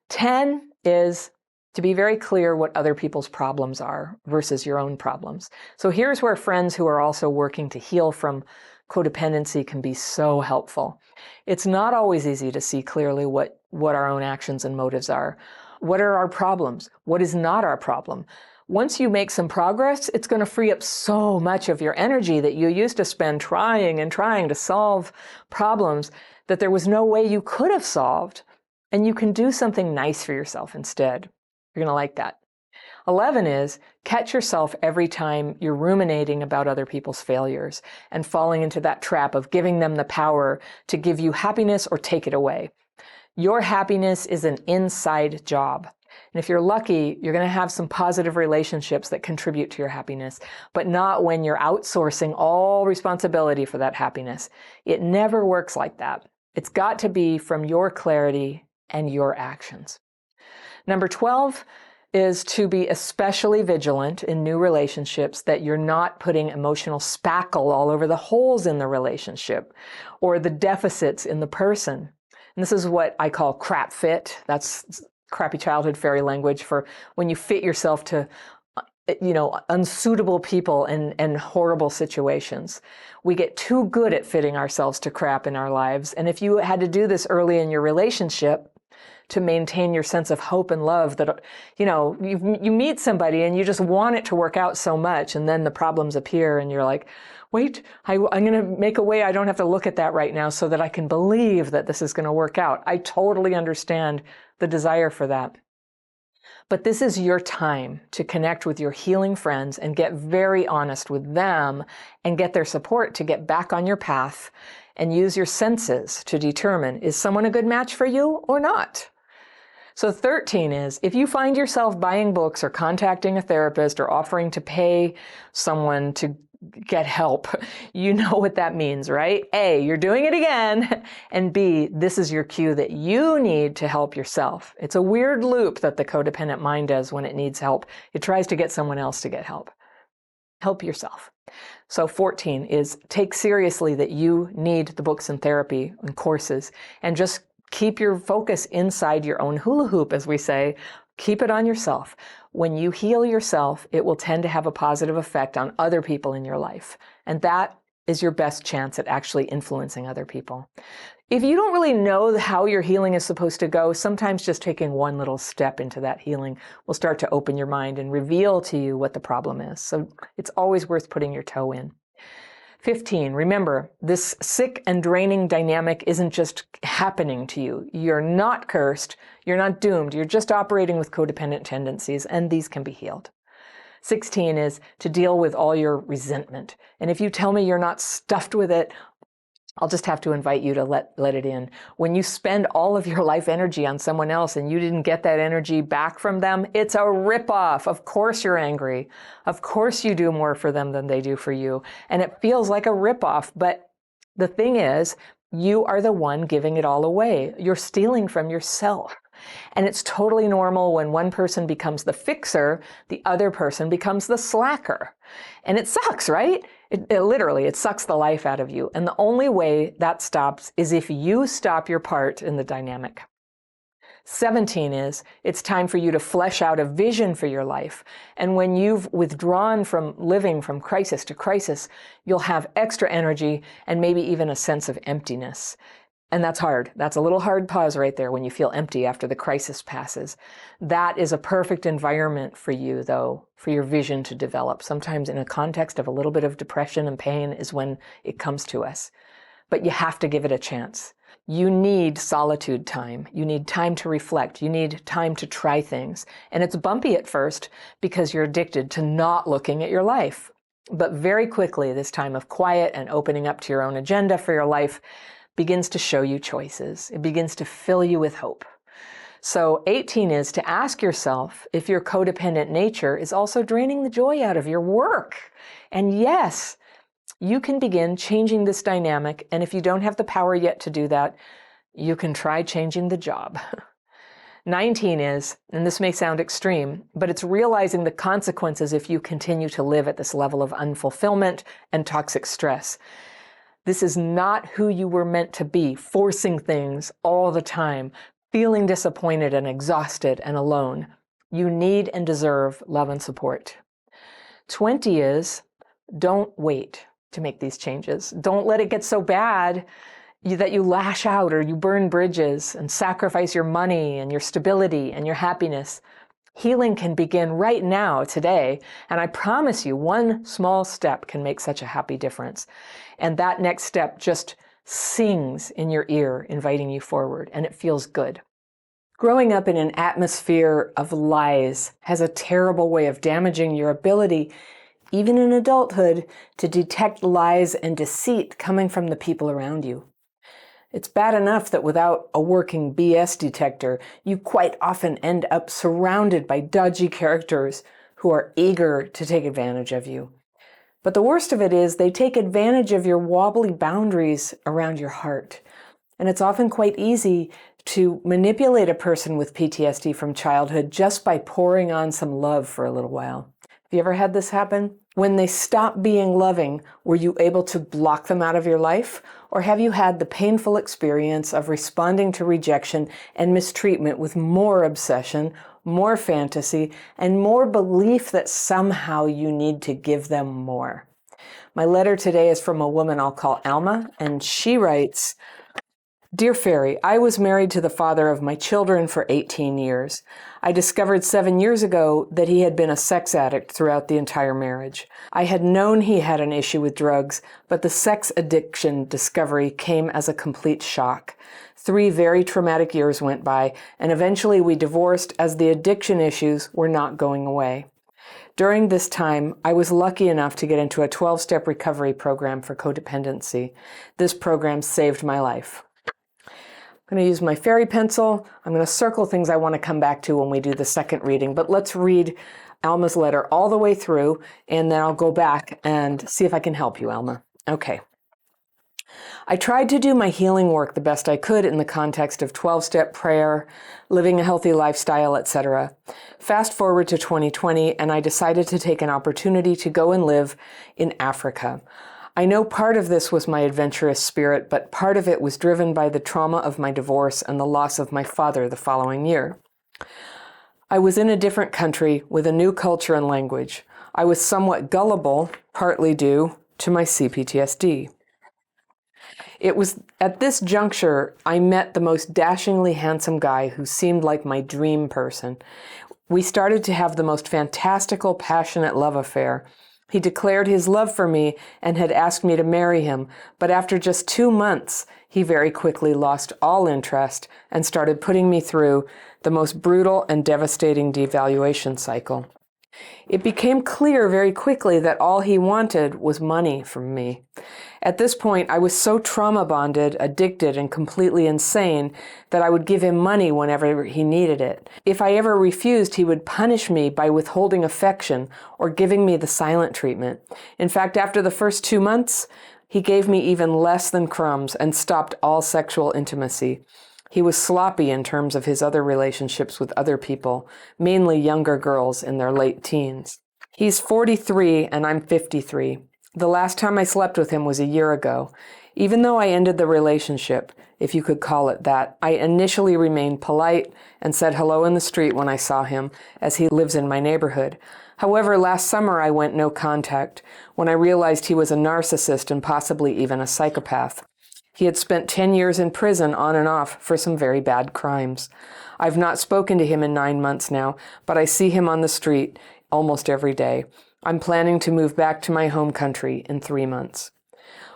10 is to be very clear what other people's problems are versus your own problems. So here's where friends who are also working to heal from codependency can be so helpful. It's not always easy to see clearly what our own actions and motives are. What are our problems? What is not our problem? Once you make some progress, it's going to free up so much of your energy that you used to spend trying and trying to solve problems that there was no way you could have solved. And you can do something nice for yourself instead. You're going to like that. 11 is catch yourself every time you're ruminating about other people's failures and falling into that trap of giving them the power to give you happiness or take it away. Your happiness is an inside job. And if you're lucky, you're going to have some positive relationships that contribute to your happiness, but not when you're outsourcing all responsibility for that happiness. It never works like that. It's got to be from your clarity and your actions. Number 12 is to be especially vigilant in new relationships that you're not putting emotional spackle all over the holes in the relationship or the deficits in the person. And this is what I call crap fit. That's crappy childhood fairy language for when you fit yourself to unsuitable people and horrible situations. We get too good at fitting ourselves to crap in our lives. And if you had to do this early in your relationship to maintain your sense of hope and love, that, you meet somebody and you just want it to work out so much, and then the problems appear and you're like, wait, I'm going to make a way I don't have to look at that right now so that I can believe that this is going to work out. I totally understand the desire for that. But this is your time to connect with your healing friends and get very honest with them and get their support to get back on your path and use your senses to determine, is someone a good match for you or not? So 13 is, if you find yourself buying books or contacting a therapist or offering to pay someone to get help, you know what that means, right? A, you're doing it again. And B, this is your cue that you need to help yourself. It's a weird loop that the codependent mind does when it needs help. It tries to get someone else to get help. Help yourself. So 14 is take seriously that you need the books and therapy and courses, and just keep your focus inside your own hula hoop, as we say. Keep it on yourself. When you heal yourself, it will tend to have a positive effect on other people in your life. And that is your best chance at actually influencing other people. If you don't really know how your healing is supposed to go, sometimes just taking one little step into that healing will start to open your mind and reveal to you what the problem is. So it's always worth putting your toe in. 15, remember, this sick and draining dynamic isn't just happening to you. You're not cursed. You're not doomed. You're just operating with codependent tendencies, and these can be healed. 16 is to deal with all your resentment. And if you tell me you're not stuffed with it, I'll just have to invite you to let it in. When you spend all of your life energy on someone else and you didn't get that energy back from them, it's a ripoff. Of course you're angry. Of course you do more for them than they do for you. And it feels like a ripoff. But the thing is, you are the one giving it all away. You're stealing from yourself. And it's totally normal when one person becomes the fixer, the other person becomes the slacker. And it sucks, right? It sucks the life out of you. And the only way that stops is if you stop your part in the dynamic. 17 is, it's time for you to flesh out a vision for your life. And when you've withdrawn from living from crisis to crisis, you'll have extra energy and maybe even a sense of emptiness. And that's hard. That's a little hard pause right there when you feel empty after the crisis passes. That is a perfect environment for you, though, for your vision to develop. Sometimes in a context of a little bit of depression and pain is when it comes to us. But you have to give it a chance. You need solitude time. You need time to reflect. You need time to try things. And it's bumpy at first because you're addicted to not looking at your life. But very quickly, this time of quiet and opening up to your own agenda for your life begins to show you choices. It begins to fill you with hope. So 18 is to ask yourself if your codependent nature is also draining the joy out of your work. And yes, you can begin changing this dynamic. And if you don't have the power yet to do that, you can try changing the job. 19 is, and this may sound extreme, but it's realizing the consequences if you continue to live at this level of unfulfillment and toxic stress. This is not who you were meant to be, forcing things all the time, feeling disappointed and exhausted and alone. You need and deserve love and support. 20 is, don't wait to make these changes. Don't let it get so bad that you lash out or you burn bridges and sacrifice your money and your stability and your happiness. Healing can begin right now, today, and I promise you, one small step can make such a happy difference. And that next step just sings in your ear, inviting you forward, and it feels good. Growing up in an atmosphere of lies has a terrible way of damaging your ability, even in adulthood, to detect lies and deceit coming from the people around you. It's bad enough that without a working BS detector, you quite often end up surrounded by dodgy characters who are eager to take advantage of you. But the worst of it is they take advantage of your wobbly boundaries around your heart. And it's often quite easy to manipulate a person with PTSD from childhood just by pouring on some love for a little while. Have you ever had this happen? When they stop being loving, were you able to block them out of your life? Or have you had the painful experience of responding to rejection and mistreatment with more obsession, more fantasy, and more belief that somehow you need to give them more? My letter today is from a woman I'll call Alma, and she writes, "Dear Fairy, I was married to the father of my children for 18 years. I discovered 7 years ago that he had been a sex addict throughout the entire marriage. I had known he had an issue with drugs, but the sex addiction discovery came as a complete shock. 3 very traumatic years went by, and eventually we divorced as the addiction issues were not going away. During this time, I was lucky enough to get into a 12-step recovery program for codependency. This program saved my life." I'm going to use my fairy pencil. I'm going to circle things I want to come back to when we do the second reading, but let's read Alma's letter all the way through, and then I'll go back and see if I can help you, Alma. Okay. "I tried to do my healing work the best I could in the context of 12-step prayer, living a healthy lifestyle, etc. Fast forward to 2020, and I decided to take an opportunity to go and live in Africa. I know part of this was my adventurous spirit, but part of it was driven by the trauma of my divorce and the loss of my father the following year. I was in a different country with a new culture and language. I was somewhat gullible, partly due to my CPTSD. It was at this juncture I met the most dashingly handsome guy who seemed like my dream person. We started to have the most fantastical, passionate love affair. He declared his love for me and had asked me to marry him, but after just 2 months, he very quickly lost all interest and started putting me through the most brutal and devastating devaluation cycle. It became clear very quickly that all he wanted was money from me. At this point, I was so trauma bonded, addicted, and completely insane that I would give him money whenever he needed it. If I ever refused, he would punish me by withholding affection or giving me the silent treatment. In fact, after the first 2 months, he gave me even less than crumbs and stopped all sexual intimacy. He was sloppy in terms of his other relationships with other people, mainly younger girls in their late teens. He's 43 and I'm 53. The last time I slept with him was a year ago. Even though I ended the relationship, if you could call it that, I initially remained polite and said hello in the street when I saw him, as he lives in my neighborhood. However, last summer I went no contact when I realized he was a narcissist and possibly even a psychopath. He had spent 10 years in prison on and off for some very bad crimes. I've not spoken to him in 9 months now, but I see him on the street almost every day. I'm planning to move back to my home country in 3 months.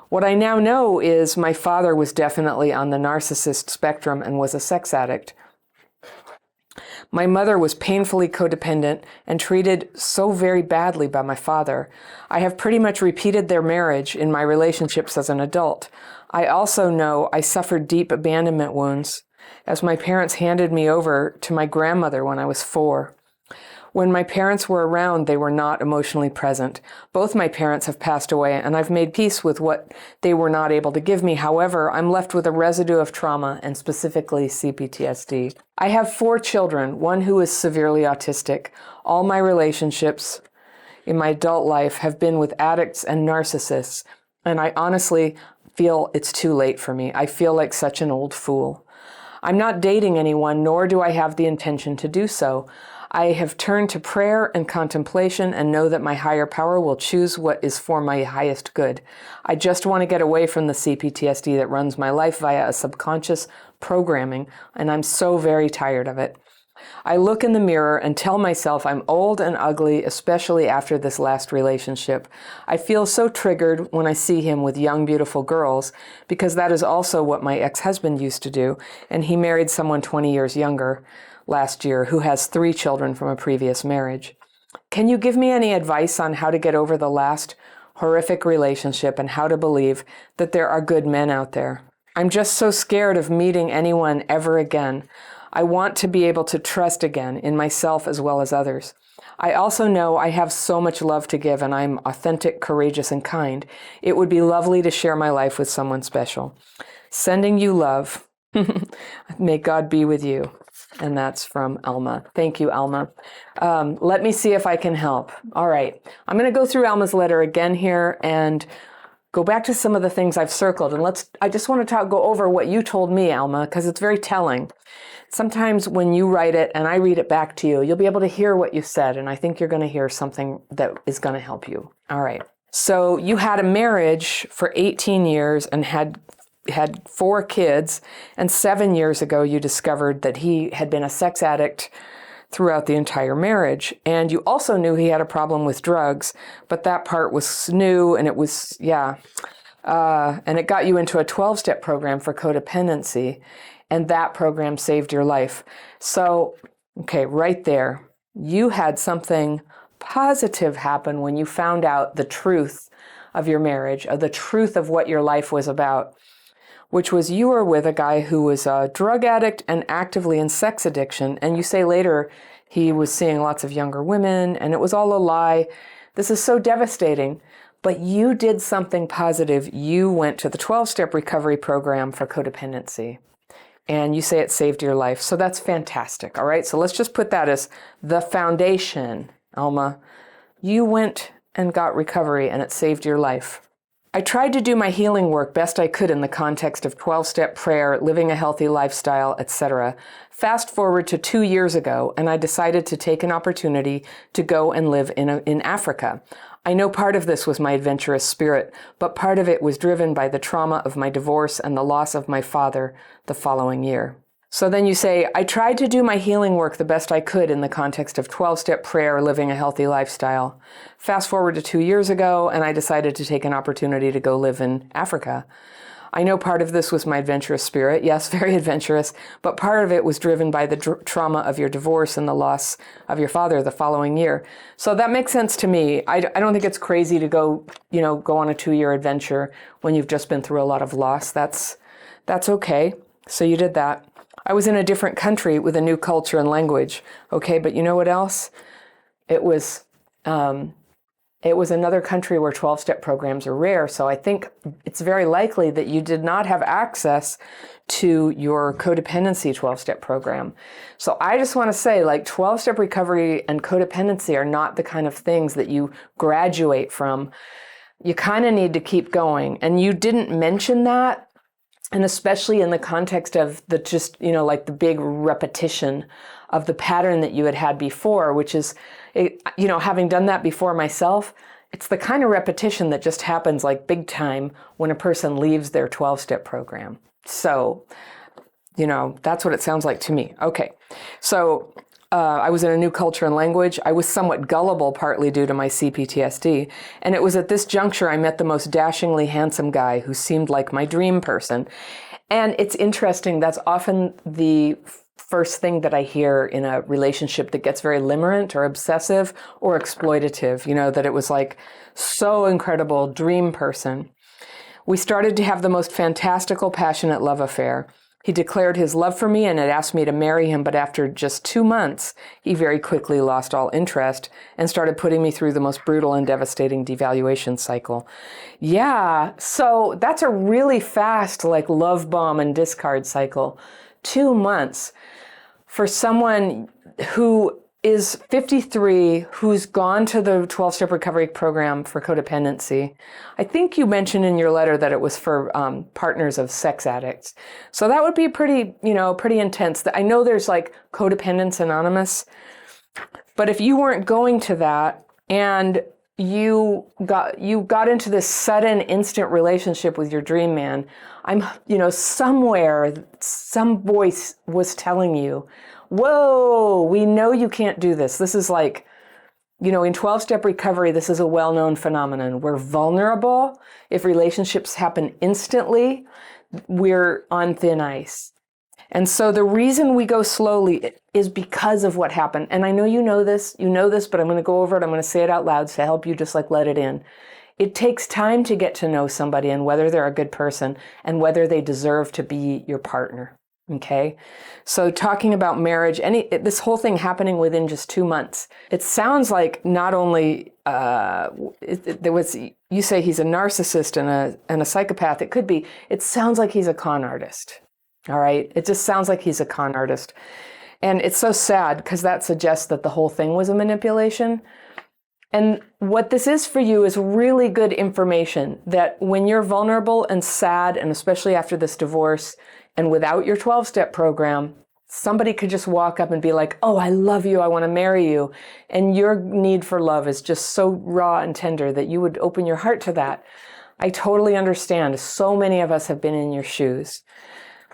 What I now know is my father was definitely on the narcissist spectrum and was a sex addict. My mother was painfully codependent and treated so very badly by my father. I have pretty much repeated their marriage in my relationships as an adult. I also know I suffered deep abandonment wounds as my parents handed me over to my grandmother when I was 4. When my parents were around, they were not emotionally present. Both my parents have passed away, and I've made peace with what they were not able to give me. However, I'm left with a residue of trauma, and specifically CPTSD. I have 4 children, one who is severely autistic. All my relationships in my adult life have been with addicts and narcissists, and I honestly feel it's too late for me. I feel like such an old fool. I'm not dating anyone, nor do I have the intention to do so. I have turned to prayer and contemplation and know that my higher power will choose what is for my highest good. I just want to get away from the CPTSD that runs my life via a subconscious programming, and I'm so very tired of it. I look in the mirror and tell myself I'm old and ugly, especially after this last relationship. I feel so triggered when I see him with young, beautiful girls, because that is also what my ex-husband used to do, and he married someone 20 years younger last year who has 3 children from a previous marriage. Can you give me any advice on how to get over the last horrific relationship and how to believe that there are good men out there? I'm just so scared of meeting anyone ever again. I want to be able to trust again in myself as well as others. I also know I have so much love to give, and I'm authentic, courageous, and kind. It would be lovely to share my life with someone special. Sending you love. May God be with you. And that's from Alma. Thank you, Alma. Let me see if I can help. All right. I'm going to go through Alma's letter again here and go back to some of the things I've circled. And I just want to go over what you told me, Alma, because it's very telling. Sometimes when you write it and I read it back to you, you'll be able to hear what you said. And I think you're going to hear something that is going to help you. All right. So you had a marriage for 18 years and had 4 kids. And 7 years ago, you discovered that he had been a sex addict throughout the entire marriage. And you also knew he had a problem with drugs, but that part was new and it was, and it got you into a 12-step program for codependency. And that program saved your life. So, okay, right there, you had something positive happen when you found out the truth of your marriage, or the truth of what your life was about, which was you were with a guy who was a drug addict and actively in sex addiction. And you say later he was seeing lots of younger women and it was all a lie. This is so devastating. But you did something positive. You went to the 12-step recovery program for codependency. And you say it saved your life. So that's fantastic. All right. So let's just put that as the foundation, Alma. You went and got recovery and it saved your life. I tried to do my healing work best I could in the context of 12-step prayer, living a healthy lifestyle, etc. Fast forward to 2 years ago, and I decided to take an opportunity to go and live in Africa. I know part of this was my adventurous spirit, but part of it was driven by the trauma of my divorce and the loss of my father the following year. So then you say, I tried to do my healing work the best I could in the context of 12-step prayer, living a healthy lifestyle. Fast forward to 2 years ago, and I decided to take an opportunity to go live in Africa. I know part of this was my adventurous spirit. Yes, very adventurous, but part of it was driven by the trauma of your divorce and the loss of your father the following year. So that makes sense to me. I don't think it's crazy to go on a 2-year adventure when you've just been through a lot of loss. That's okay. So you did that. I was in a different country with a new culture and language. Okay, but you know what else? It was another country where 12-step programs are rare. So I think it's very likely that you did not have access to your codependency 12-step program. So I just want to say, 12-step recovery and codependency are not the kind of things that you graduate from. You kind of need to keep going. And you didn't mention that. And especially in the context of the big repetition of the pattern that you had before, which is, having done that before myself, it's the kind of repetition that just happens big time when a person leaves their 12-step program. So, that's what it sounds like to me. Okay. So, I was in a new culture and language. I was somewhat gullible, partly due to my CPTSD. And it was at this juncture I met the most dashingly handsome guy who seemed like my dream person. And it's interesting, that's often the first thing that I hear in a relationship that gets very limerent or obsessive or exploitative, that it was so incredible, dream person. We started to have the most fantastical, passionate love affair. He declared his love for me and had asked me to marry him, but after just 2 months, he very quickly lost all interest and started putting me through the most brutal and devastating devaluation cycle. Yeah, so that's a really fast, like, love bomb and discard cycle. 2 months for someone who is 53, who's gone to the 12-step recovery program for codependency. I think you mentioned in your letter that it was for partners of sex addicts. So that would be pretty intense. I know there's like Codependents Anonymous, but if you weren't going to that and you got into this sudden instant relationship with your dream man, somewhere some voice was telling you, whoa, we know you can't do this. This is like, in 12-step recovery, this is a well-known phenomenon. We're vulnerable. If relationships happen instantly, we're on thin ice. And so the reason we go slowly is because of what happened. And I know you know this, but I'm going to go over it. I'm going to say it out loud to help you just like let it in. It takes time to get to know somebody and whether they're a good person and whether they deserve to be your partner. Okay, so talking about marriage, this whole thing happening within just 2 months. It sounds like not only you say he's a narcissist and a psychopath. It sounds like he's a con artist. All right, it just sounds like he's a con artist, and it's so sad because that suggests that the whole thing was a manipulation. And what this is for you is really good information that when you're vulnerable and sad, and especially after this divorce, and without your 12-step program, somebody could just walk up and be like, oh, I love you, I want to marry you. And your need for love is just so raw and tender that you would open your heart to that. I totally understand. So many of us have been in your shoes.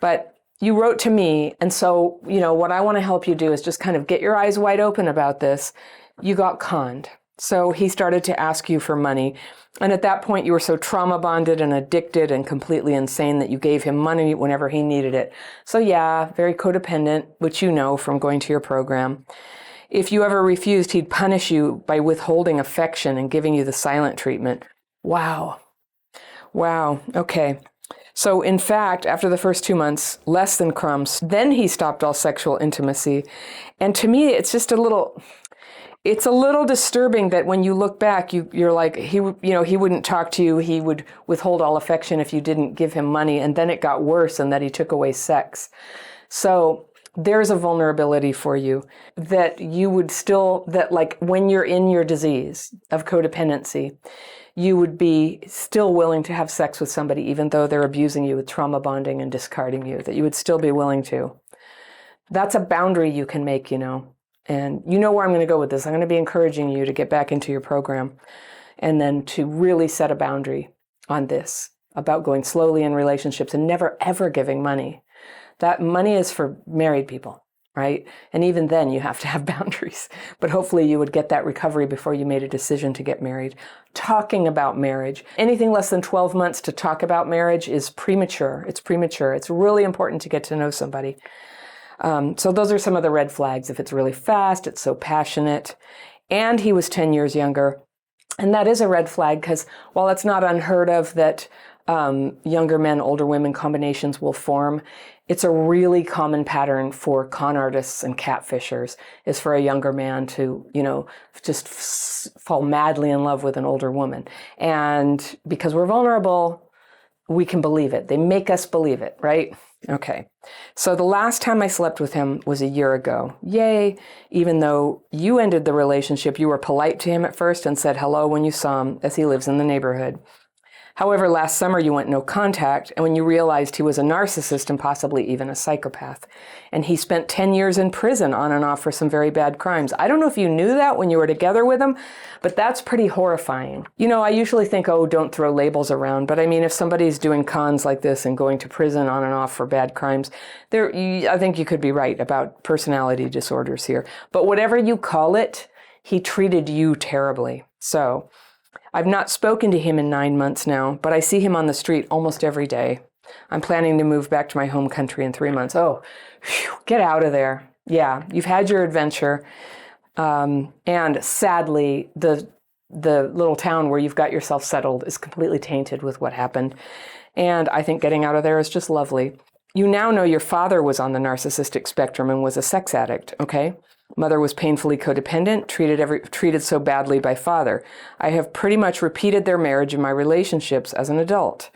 But you wrote to me, and so, what I want to help you do is just kind of get your eyes wide open about this. You got conned. So he started to ask you for money. And at that point, you were so trauma bonded and addicted and completely insane that you gave him money whenever he needed it. So yeah, very codependent, which you know from going to your program. If you ever refused, he'd punish you by withholding affection and giving you the silent treatment. Wow. Okay. So in fact, after the first 2 months, less than crumbs, then he stopped all sexual intimacy. And to me, it's just a little disturbing that when you look back, you're like, he wouldn't talk to you. He would withhold all affection if you didn't give him money. And then it got worse and that he took away sex. So there's a vulnerability for you that like when you're in your disease of codependency, you would be still willing to have sex with somebody, even though they're abusing you with trauma bonding and discarding you, that you would still be willing to. That's a boundary you can make, And you know where I'm going to go with this. I'm going to be encouraging you to get back into your program and then to really set a boundary on this about going slowly in relationships and never, ever giving money. That money is for married people, right? And even then you have to have boundaries. But hopefully you would get that recovery before you made a decision to get married. Talking about marriage, anything less than 12 months to talk about marriage is premature. It's premature. It's really important to get to know somebody. So those are some of the red flags. If it's really fast, it's so passionate, and he was 10 years younger. And that is a red flag because while it's not unheard of that younger men, older women combinations will form, it's a really common pattern for con artists and catfishers is for a younger man to, just fall madly in love with an older woman. And because we're vulnerable, we can believe it. They make us believe it, right? Okay. So the last time I slept with him was a year ago. Yay. Even though you ended the relationship, you were polite to him at first and said hello when you saw him, as he lives in the neighborhood. However, last summer you went no contact, and when you realized he was a narcissist and possibly even a psychopath. And he spent 10 years in prison on and off for some very bad crimes. I don't know if you knew that when you were together with him, but that's pretty horrifying. I usually think, don't throw labels around. But I mean, if somebody's doing cons like this and going to prison on and off for bad crimes, I think you could be right about personality disorders here. But whatever you call it, he treated you terribly. So I've not spoken to him in 9 months now, but I see him on the street almost every day. I'm planning to move back to my home country in 3 months. Oh, get out of there. Yeah, you've had your adventure. And sadly, the little town where you've got yourself settled is completely tainted with what happened. And I think getting out of there is just lovely. You now know your father was on the narcissistic spectrum and was a sex addict, okay? Mother was painfully codependent, treated so badly by father. I have pretty much repeated their marriage in my relationships as an adult.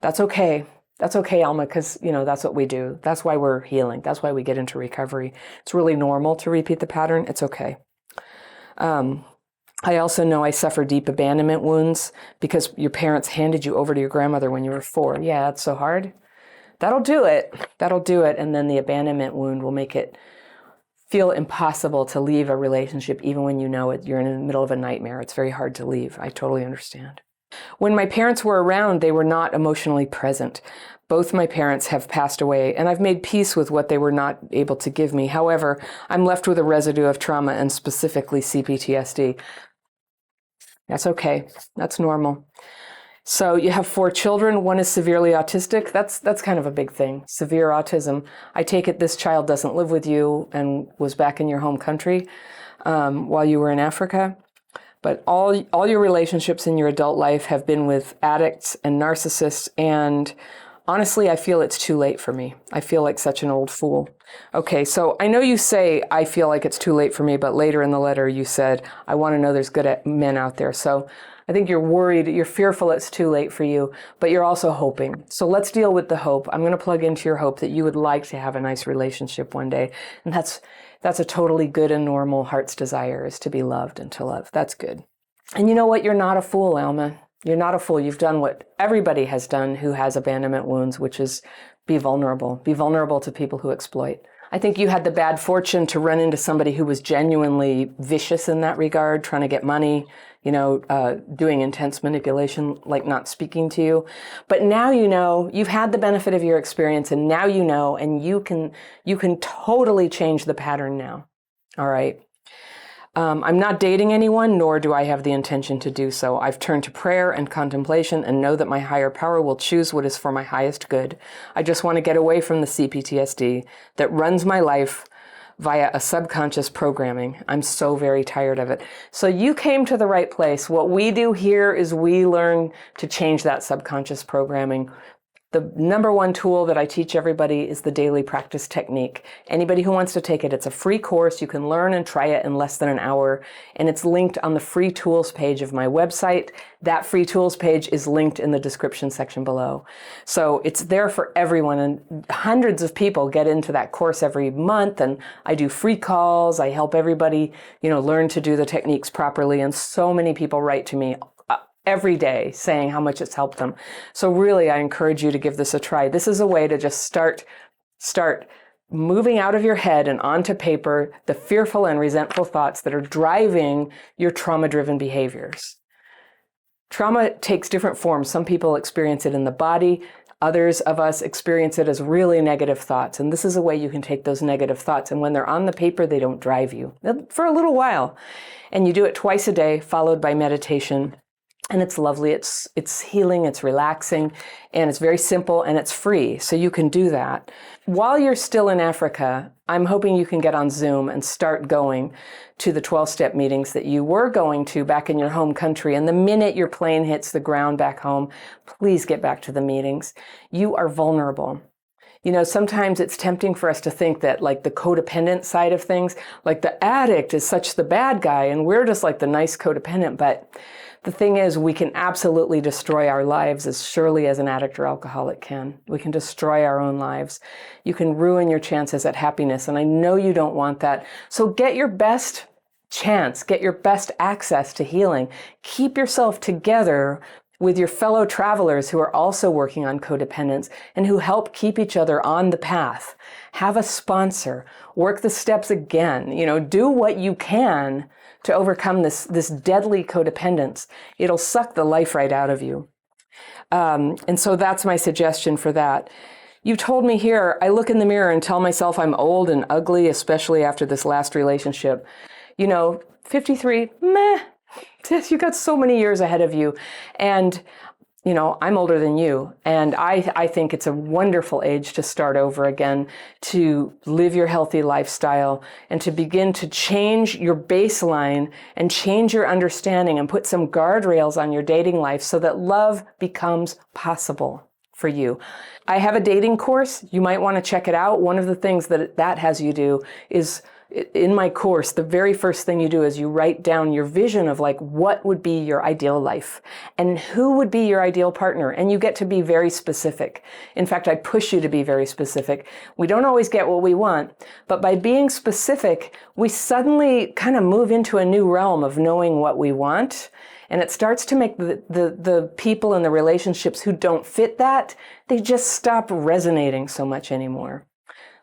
That's okay. That's okay, Alma, because, that's what we do. That's why we're healing. That's why we get into recovery. It's really normal to repeat the pattern. It's okay. I also know I suffer deep abandonment wounds because your parents handed you over to your grandmother when you were 4. Yeah, it's so hard. That'll do it. That'll do it. And then the abandonment wound will make it feel impossible to leave a relationship even when you know it. You're in the middle of a nightmare. It's very hard to leave. I totally understand. When my parents were around, they were not emotionally present. Both my parents have passed away, and I've made peace with what they were not able to give me. However, I'm left with a residue of trauma and specifically CPTSD. That's okay. That's normal. So you have 4 children. One is severely autistic. That's kind of a big thing. Severe autism. I take it this child doesn't live with you and was back in your home country while you were in Africa. But all your relationships in your adult life have been with addicts and narcissists. And honestly, I feel it's too late for me. I feel like such an old fool. Okay, so I know you say, I feel like it's too late for me, but later in the letter you said, I want to know there's good men out there. So I think you're worried, you're fearful it's too late for you, but you're also hoping. So let's deal with the hope. I'm going to plug into your hope that you would like to have a nice relationship one day. And that's a totally good and normal heart's desire, is to be loved and to love. That's good. And you know what? You're not a fool, Alma. You're not a fool. You've done what everybody has done who has abandonment wounds, which is be vulnerable. Be vulnerable to people who exploit. I think you had the bad fortune to run into somebody who was genuinely vicious in that regard, trying to get money, doing intense manipulation, like not speaking to you. But now you know, you've had the benefit of your experience, and now you know, and you can totally change the pattern now. All right. I'm not dating anyone, nor do I have the intention to do so. I've turned to prayer and contemplation and know that my higher power will choose what is for my highest good. I just want to get away from the CPTSD that runs my life via a subconscious programming. I'm so very tired of it. So you came to the right place. What we do here is we learn to change that subconscious programming. The number one tool that I teach everybody is the daily practice technique. Anybody who wants to take it, it's a free course. You can learn and try it in less than an hour. And it's linked on the free tools page of my website. That free tools page is linked in the description section below. So it's there for everyone. And hundreds of people get into that course every month. And I do free calls. I help everybody, learn to do the techniques properly. And so many people write to me every day saying how much it's helped them. So really, I encourage you to give this a try. This is a way to just start moving out of your head and onto paper the fearful and resentful thoughts that are driving your trauma-driven behaviors. Trauma takes different forms. Some people experience it in the body. Others of us experience it as really negative thoughts. And this is a way you can take those negative thoughts. And when they're on the paper, they don't drive you for a little while. And you do it twice a day, followed by meditation. And it's lovely, it's healing, it's relaxing, and it's very simple, and it's free, so you can do that. While you're still in Africa, I'm hoping you can get on Zoom and start going to the 12-step meetings that you were going to back in your home country. And the minute your plane hits the ground back home, please get back to the meetings. You are vulnerable. Sometimes it's tempting for us to think that like the codependent side of things, like the addict is such the bad guy, and we're just like the nice codependent, but the thing is, we can absolutely destroy our lives as surely as an addict or alcoholic can. We can destroy our own lives. You can ruin your chances at happiness, and I know you don't want that. So get your best chance, get your best access to healing. Keep yourself together with your fellow travelers who are also working on codependence and who help keep each other on the path. Have a sponsor. Work the steps again. Do what you can to overcome this deadly codependence. It'll suck the life right out of you. And so that's my suggestion for that. You told me here, I look in the mirror and tell myself I'm old and ugly, especially after this last relationship. 53, meh. You got so many years ahead of you. And I'm older than you, and I think it's a wonderful age to start over again, to live your healthy lifestyle, and to begin to change your baseline and change your understanding and put some guardrails on your dating life so that love becomes possible for you. I have a dating course. You might want to check it out. One of the things that has you do is, in my course, the very first thing you do is you write down your vision of like what would be your ideal life and who would be your ideal partner. And you get to be very specific. In fact, I push you to be very specific. We don't always get what we want, but by being specific, we suddenly kind of move into a new realm of knowing what we want. And it starts to make the people in the relationships who don't fit that, they just stop resonating so much anymore.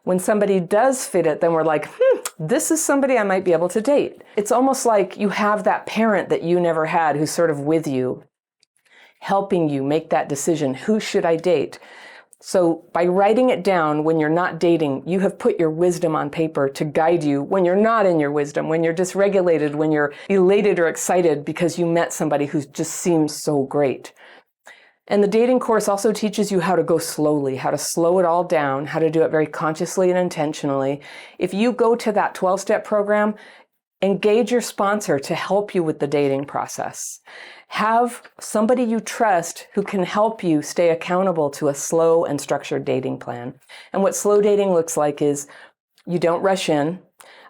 When somebody does fit it, then we're like, this is somebody I might be able to date. It's almost like you have that parent that you never had who's sort of with you, helping you make that decision. Who should I date? So by writing it down when you're not dating, you have put your wisdom on paper to guide you when you're not in your wisdom, when you're dysregulated, when you're elated or excited because you met somebody who just seems so great. And the dating course also teaches you how to go slowly, how to slow it all down, how to do it very consciously and intentionally. If you go to that 12-step program, engage your sponsor to help you with the dating process. Have somebody you trust who can help you stay accountable to a slow and structured dating plan. And what slow dating looks like is you don't rush in.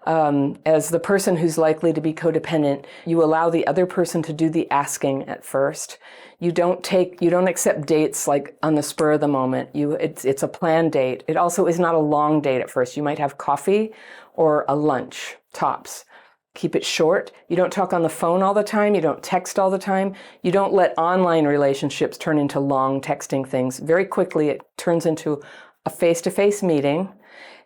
As the person who's likely to be codependent, you allow the other person to do the asking at first. You don't accept dates like on the spur of the moment. It's a planned date. It also is not a long date at first. You might have coffee or a lunch, tops. Keep it short. You don't talk on the phone all the time. You don't text all the time. You don't let online relationships turn into long texting things. Very quickly, it turns into a face-to-face meeting,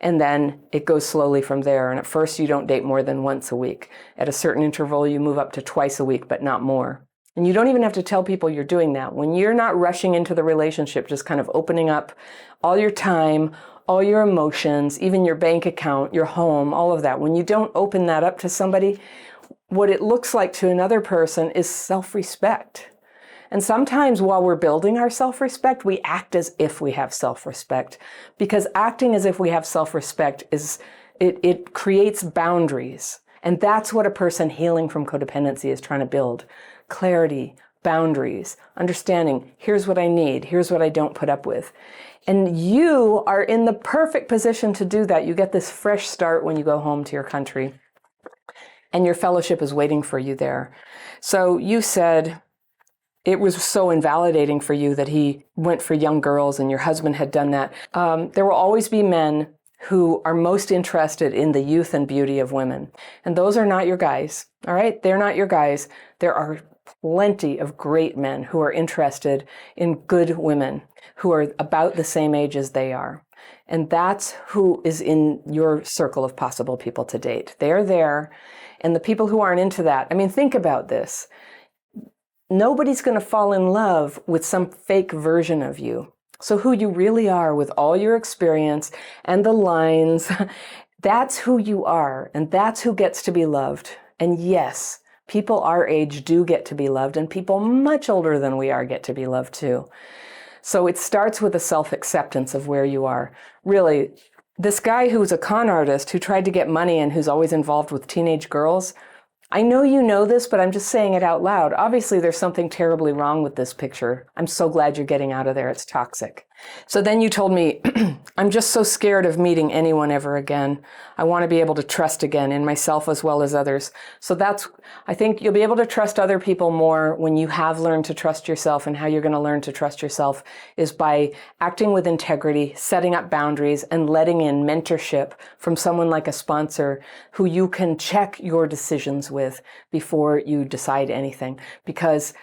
and then it goes slowly from there. And at first, you don't date more than once a week. At a certain interval, you move up to twice a week, but not more. And you don't even have to tell people you're doing that. When you're not rushing into the relationship, just kind of opening up all your time, all your emotions, even your bank account, your home, all of that. When you don't open that up to somebody, what it looks like to another person is self-respect. And sometimes while we're building our self-respect, we act as if we have self-respect. Because acting as if we have self-respect it creates boundaries. And that's what a person healing from codependency is trying to build. Clarity, boundaries, understanding, here's what I need, here's what I don't put up with. And you are in the perfect position to do that. You get this fresh start when you go home to your country. And your fellowship is waiting for you there. So you said it was so invalidating for you that he went for young girls and your husband had done that. There will always be men who are most interested in the youth and beauty of women. And those are not your guys, all right? They're not your guys. There are plenty of great men who are interested in good women who are about the same age as they are. And that's who is in your circle of possible people to date. They're there. And the people who aren't into that, I mean, think about this. Nobody's going to fall in love with some fake version of you. So who you really are with all your experience and the lines, that's who you are. And that's who gets to be loved. And yes, people our age do get to be loved, and people much older than we are get to be loved too. So it starts with a self-acceptance of where you are. Really, this guy who's a con artist who tried to get money and who's always involved with teenage girls, I know you know this, but I'm just saying it out loud. Obviously, there's something terribly wrong with this picture. I'm so glad you're getting out of there. It's toxic. So then you told me, I'm just so scared of meeting anyone ever again. I want to be able to trust again in myself as well as others. So I think you'll be able to trust other people more when you have learned to trust yourself. And how you're going to learn to trust yourself is by acting with integrity, setting up boundaries, and letting in mentorship from someone like a sponsor who you can check your decisions with before you decide anything. Because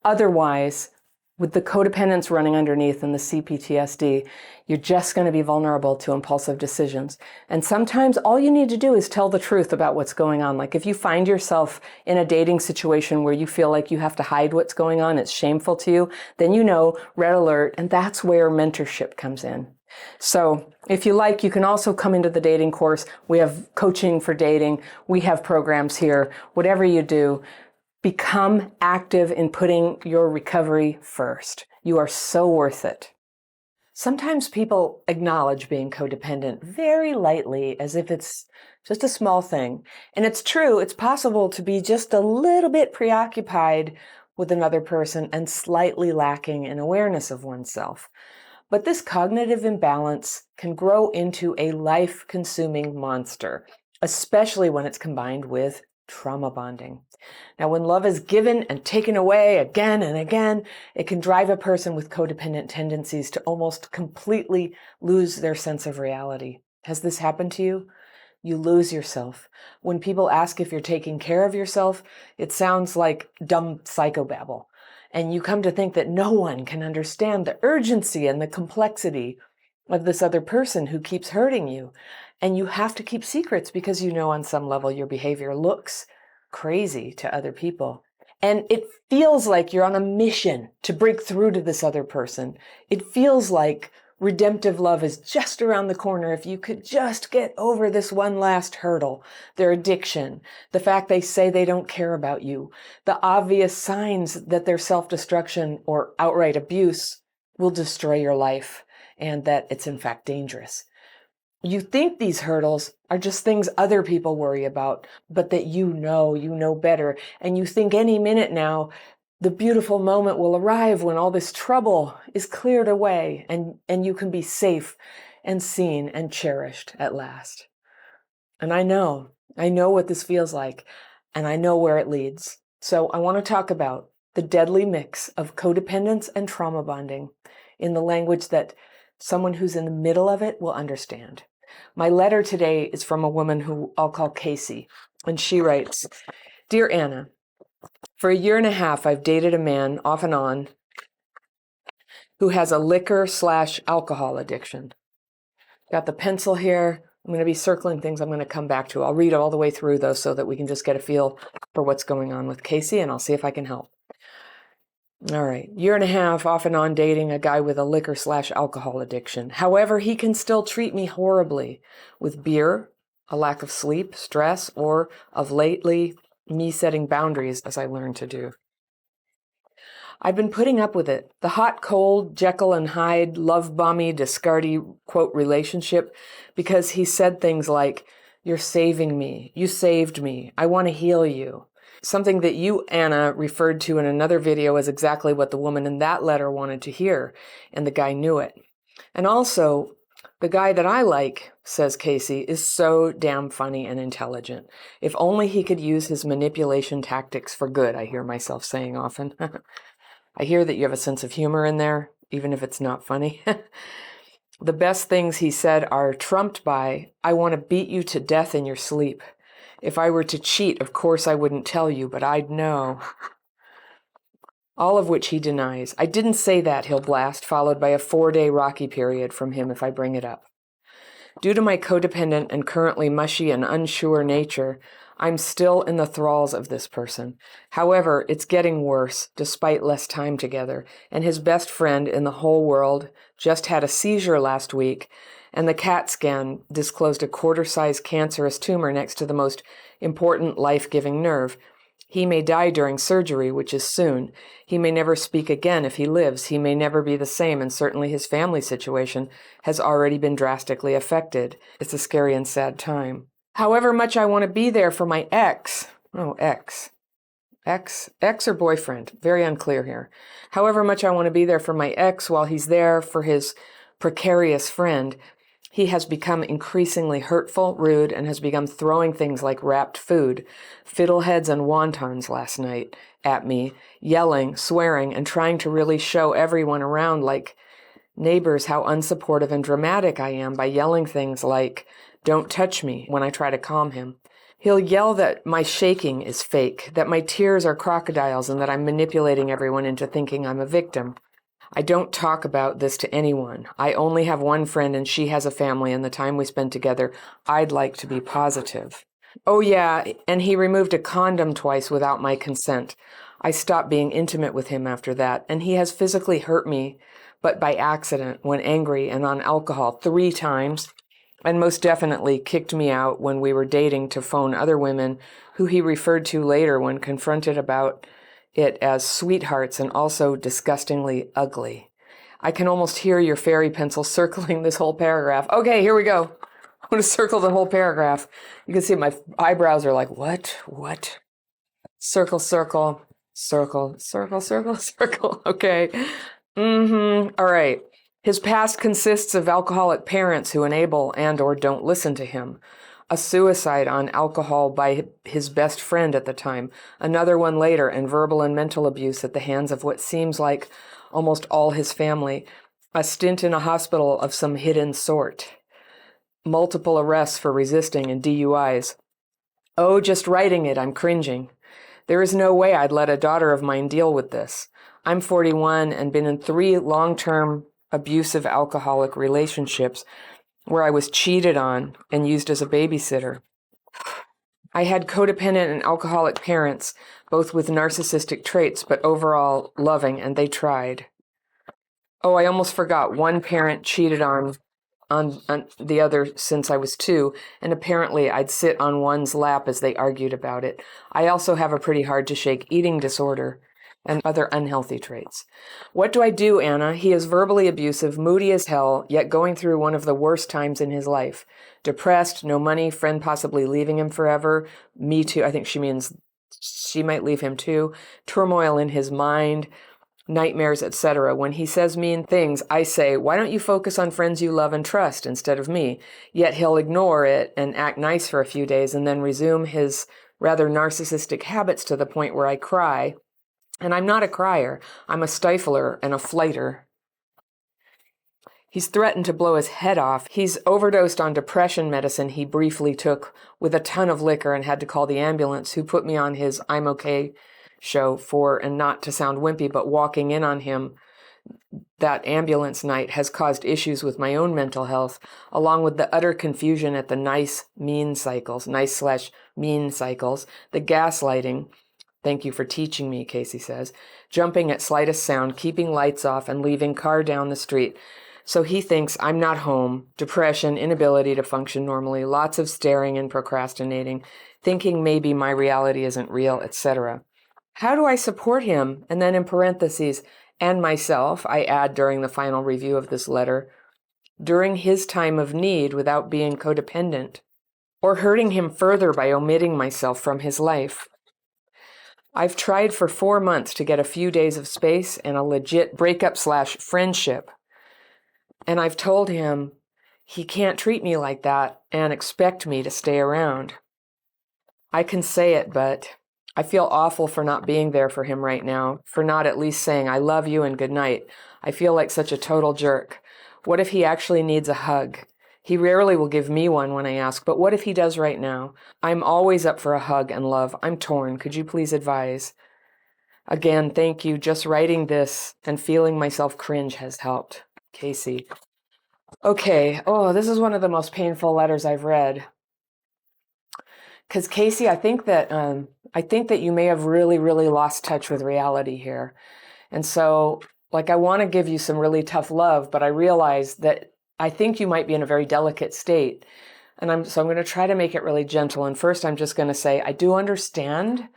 otherwise, with the codependence running underneath and the CPTSD, you're just going to be vulnerable to impulsive decisions. And sometimes all you need to do is tell the truth about what's going on. Like if you find yourself in a dating situation where you feel like you have to hide what's going on, it's shameful to you, then you know, red alert, and that's where mentorship comes in. So if you like, you can also come into the dating course. We have coaching for dating. We have programs here. Whatever you do, become active in putting your recovery first. You are so worth it. Sometimes people acknowledge being codependent very lightly, as if it's just a small thing. And it's true, it's possible to be just a little bit preoccupied with another person and slightly lacking in awareness of oneself. But this cognitive imbalance can grow into a life-consuming monster, especially when it's combined with trauma bonding. Now, when love is given and taken away again and again, it can drive a person with codependent tendencies to almost completely lose their sense of reality. Has this happened to you? You lose yourself. When people ask if you're taking care of yourself, it sounds like dumb psychobabble. And you come to think that no one can understand the urgency and the complexity of this other person who keeps hurting you. And you have to keep secrets because you know on some level your behavior looks crazy to other people. And it feels like you're on a mission to break through to this other person. It feels like redemptive love is just around the corner if you could just get over this one last hurdle, their addiction, the fact they say they don't care about you, the obvious signs that their self-destruction or outright abuse will destroy your life and that it's in fact dangerous. You think these hurdles are just things other people worry about, but that you know better. And you think any minute now, the beautiful moment will arrive when all this trouble is cleared away and you can be safe and seen and cherished at last. And I know what this feels like, and I know where it leads. So I want to talk about the deadly mix of codependence and trauma bonding in the language that someone who's in the middle of it will understand. My letter today is from a woman who I'll call Casey, and she writes, "Dear Anna, for a year and a half, I've dated a man off and on who has a liquor/alcohol addiction." Got the pencil here. I'm going to be circling things I'm going to come back to. I'll read all the way through those so that we can just get a feel for what's going on with Casey, and I'll see if I can help. All right, year and a half off and on dating a guy with a liquor/alcohol addiction. However, he can still treat me horribly with beer, a lack of sleep, stress, or of lately, me setting boundaries as I learned to do. I've been putting up with it. The hot, cold, Jekyll and Hyde, love-bomby, discardy, quote, relationship, because he said things like, "You're saving me. You saved me. I want to heal you." Something that you, Anna, referred to in another video as exactly what the woman in that letter wanted to hear, and the guy knew it. And also, the guy that I like, says Casey, is so damn funny and intelligent. If only he could use his manipulation tactics for good, I hear myself saying often. I hear that you have a sense of humor in there, even if it's not funny. The best things he said are trumped by, "I want to beat you to death in your sleep. If I were to cheat, of course I wouldn't tell you, but I'd know." All of which he denies. "I didn't say that," he'll blast, followed by a 4-day rocky period from him if I bring it up. Due to my codependent and currently mushy and unsure nature, I'm still in the thralls of this person. However, it's getting worse, despite less time together, and his best friend in the whole world just had a seizure last week, and the CAT scan disclosed a quarter-size cancerous tumor next to the most important life-giving nerve. He may die during surgery, which is soon. He may never speak again if he lives. He may never be the same, and certainly his family situation has already been drastically affected. It's a scary and sad time. However much I want to be there for my ex or boyfriend, very unclear here. However much I want to be there for my ex while he's there for his precarious friend, he has become increasingly hurtful, rude, and has begun throwing things like wrapped food, fiddleheads and wontons last night at me, yelling, swearing, and trying to really show everyone around, like neighbors, how unsupportive and dramatic I am by yelling things like, "Don't touch me," when I try to calm him. He'll yell that my shaking is fake, that my tears are crocodiles, and that I'm manipulating everyone into thinking I'm a victim. I don't talk about this to anyone. I only have one friend and she has a family, and the time we spend together, I'd like to be positive. Oh yeah, and he removed a condom twice without my consent. I stopped being intimate with him after that, and he has physically hurt me, but by accident, when angry and on alcohol 3 times, and most definitely kicked me out when we were dating to phone other women who he referred to later when confronted about it as sweethearts and also disgustingly ugly. I can almost hear your fairy pencil circling this whole paragraph. Okay, here we go. I'm going to circle the whole paragraph. You can see my eyebrows are like, what? Circle, circle, circle, circle, circle, circle. Okay. All right. His past consists of alcoholic parents who enable and or don't listen to him. A suicide on alcohol by his best friend at the time, another one later, and verbal and mental abuse at the hands of what seems like almost all his family, a stint in a hospital of some hidden sort, multiple arrests for resisting and DUIs. Oh, just writing it, I'm cringing. There is no way I'd let a daughter of mine deal with this. I'm 41 and been in 3 long-term abusive alcoholic relationships where I was cheated on and used as a babysitter. I had codependent and alcoholic parents, both with narcissistic traits, but overall loving, and they tried. Oh, I almost forgot. One parent cheated on the other since I was 2, and apparently I'd sit on one's lap as they argued about it. I also have a pretty hard-to-shake eating disorder and other unhealthy traits. What do I do, Anna? He is verbally abusive, moody as hell, yet going through one of the worst times in his life. Depressed, no money, friend possibly leaving him forever. Me too. I think she means she might leave him too. Turmoil in his mind, nightmares, etc. When he says mean things, I say, why don't you focus on friends you love and trust instead of me? Yet he'll ignore it and act nice for a few days and then resume his rather narcissistic habits to the point where I cry. And I'm not a crier. I'm a stifler and a flighter. He's threatened to blow his head off. He's overdosed on depression medicine he briefly took with a ton of liquor and had to call the ambulance, who put me on his I'm okay show for, and not to sound wimpy, but walking in on him that ambulance night has caused issues with my own mental health, along with the utter confusion at the nice/mean cycles, the gaslighting. Thank you for teaching me, Casey says. Jumping at slightest sound, keeping lights off, and leaving car down the street. So he thinks I'm not home, depression, inability to function normally, lots of staring and procrastinating, thinking maybe my reality isn't real, etc. How do I support him? And then in parentheses, and myself, I add during the final review of this letter, during his time of need without being codependent, or hurting him further by omitting myself from his life. I've tried for 4 months to get a few days of space and a legit breakup/friendship. And I've told him he can't treat me like that and expect me to stay around. I can say it, but I feel awful for not being there for him right now, for not at least saying I love you and good night. I feel like such a total jerk. What if he actually needs a hug? He rarely will give me one when I ask, but what if he does right now? I'm always up for a hug and love. I'm torn. Could you please advise? Again, thank you. Just writing this and feeling myself cringe has helped. Casey. Okay. Oh, this is one of the most painful letters I've read. Because Casey, I think that you may have really, really lost touch with reality here. And so, I want to give you some really tough love, but I realize that I think you might be in a very delicate state. And I'm going to try to make it really gentle. And first, I'm just going to say, I do understand.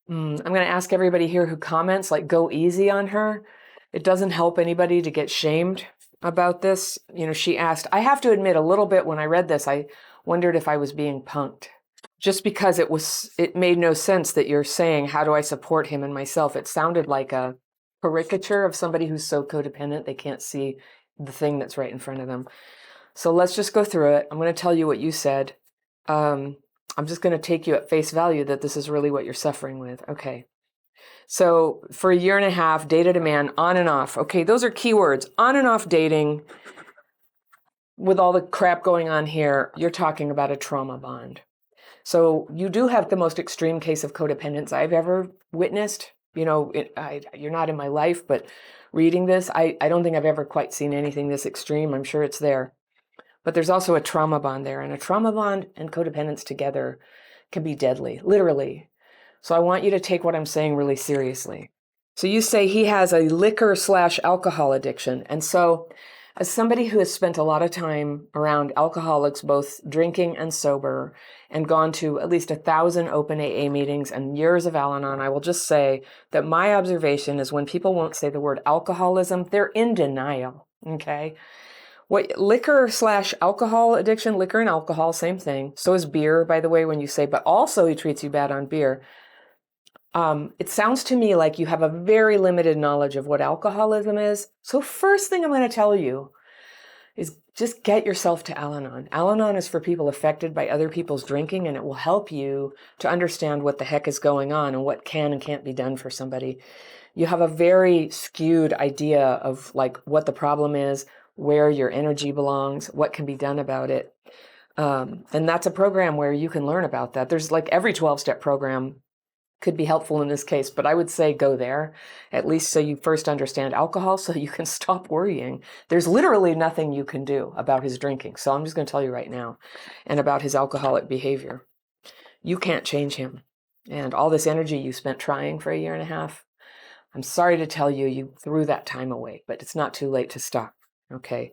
I'm going to ask everybody here who comments, go easy on her. It doesn't help anybody to get shamed about this. She asked, I have to admit a little bit when I read this, I wondered if I was being punked. Just because it made no sense that you're saying, how do I support him and myself? It sounded like a caricature of somebody who's so codependent they can't see the thing that's right in front of them. So let's just go through it. I'm going to tell you what you said. I'm just going to take you at face value that this is really what you're suffering with. Okay. So for 1.5 years, dated a man on and off. Okay, those are keywords. On and off dating. With all the crap going on here, you're talking about a trauma bond. So you do have the most extreme case of codependence I've ever witnessed. You're not in my life, but reading this, I don't think I've ever quite seen anything this extreme. I'm sure it's there. But there's also a trauma bond there. And a trauma bond and codependence together can be deadly, literally. So I want you to take what I'm saying really seriously. So you say he has a liquor/alcohol addiction. And so as somebody who has spent a lot of time around alcoholics, both drinking and sober, and gone to at least 1,000 open AA meetings and years of Al-Anon, I will just say that my observation is when people won't say the word alcoholism, they're in denial, okay? What liquor/alcohol addiction, liquor and alcohol, same thing. So is beer, by the way, when you say, but also he treats you bad on beer. It sounds to me like you have a very limited knowledge of what alcoholism is. So first thing I'm going to tell you is just get yourself to Al-Anon. Al-Anon is for people affected by other people's drinking, and it will help you to understand what the heck is going on and what can and can't be done for somebody. You have a very skewed idea of like what the problem is, where your energy belongs, what can be done about it. And that's a program where you can learn about that. There's like every 12-step program could be helpful in this case, but I would say go there, at least so you first understand alcohol so you can stop worrying. There's literally nothing you can do about his drinking. So I'm just going to tell you right now, and about his alcoholic behavior. You can't change him. And all this energy you spent trying for a year and a half, I'm sorry to tell you, you threw that time away, but it's not too late to stop. Okay.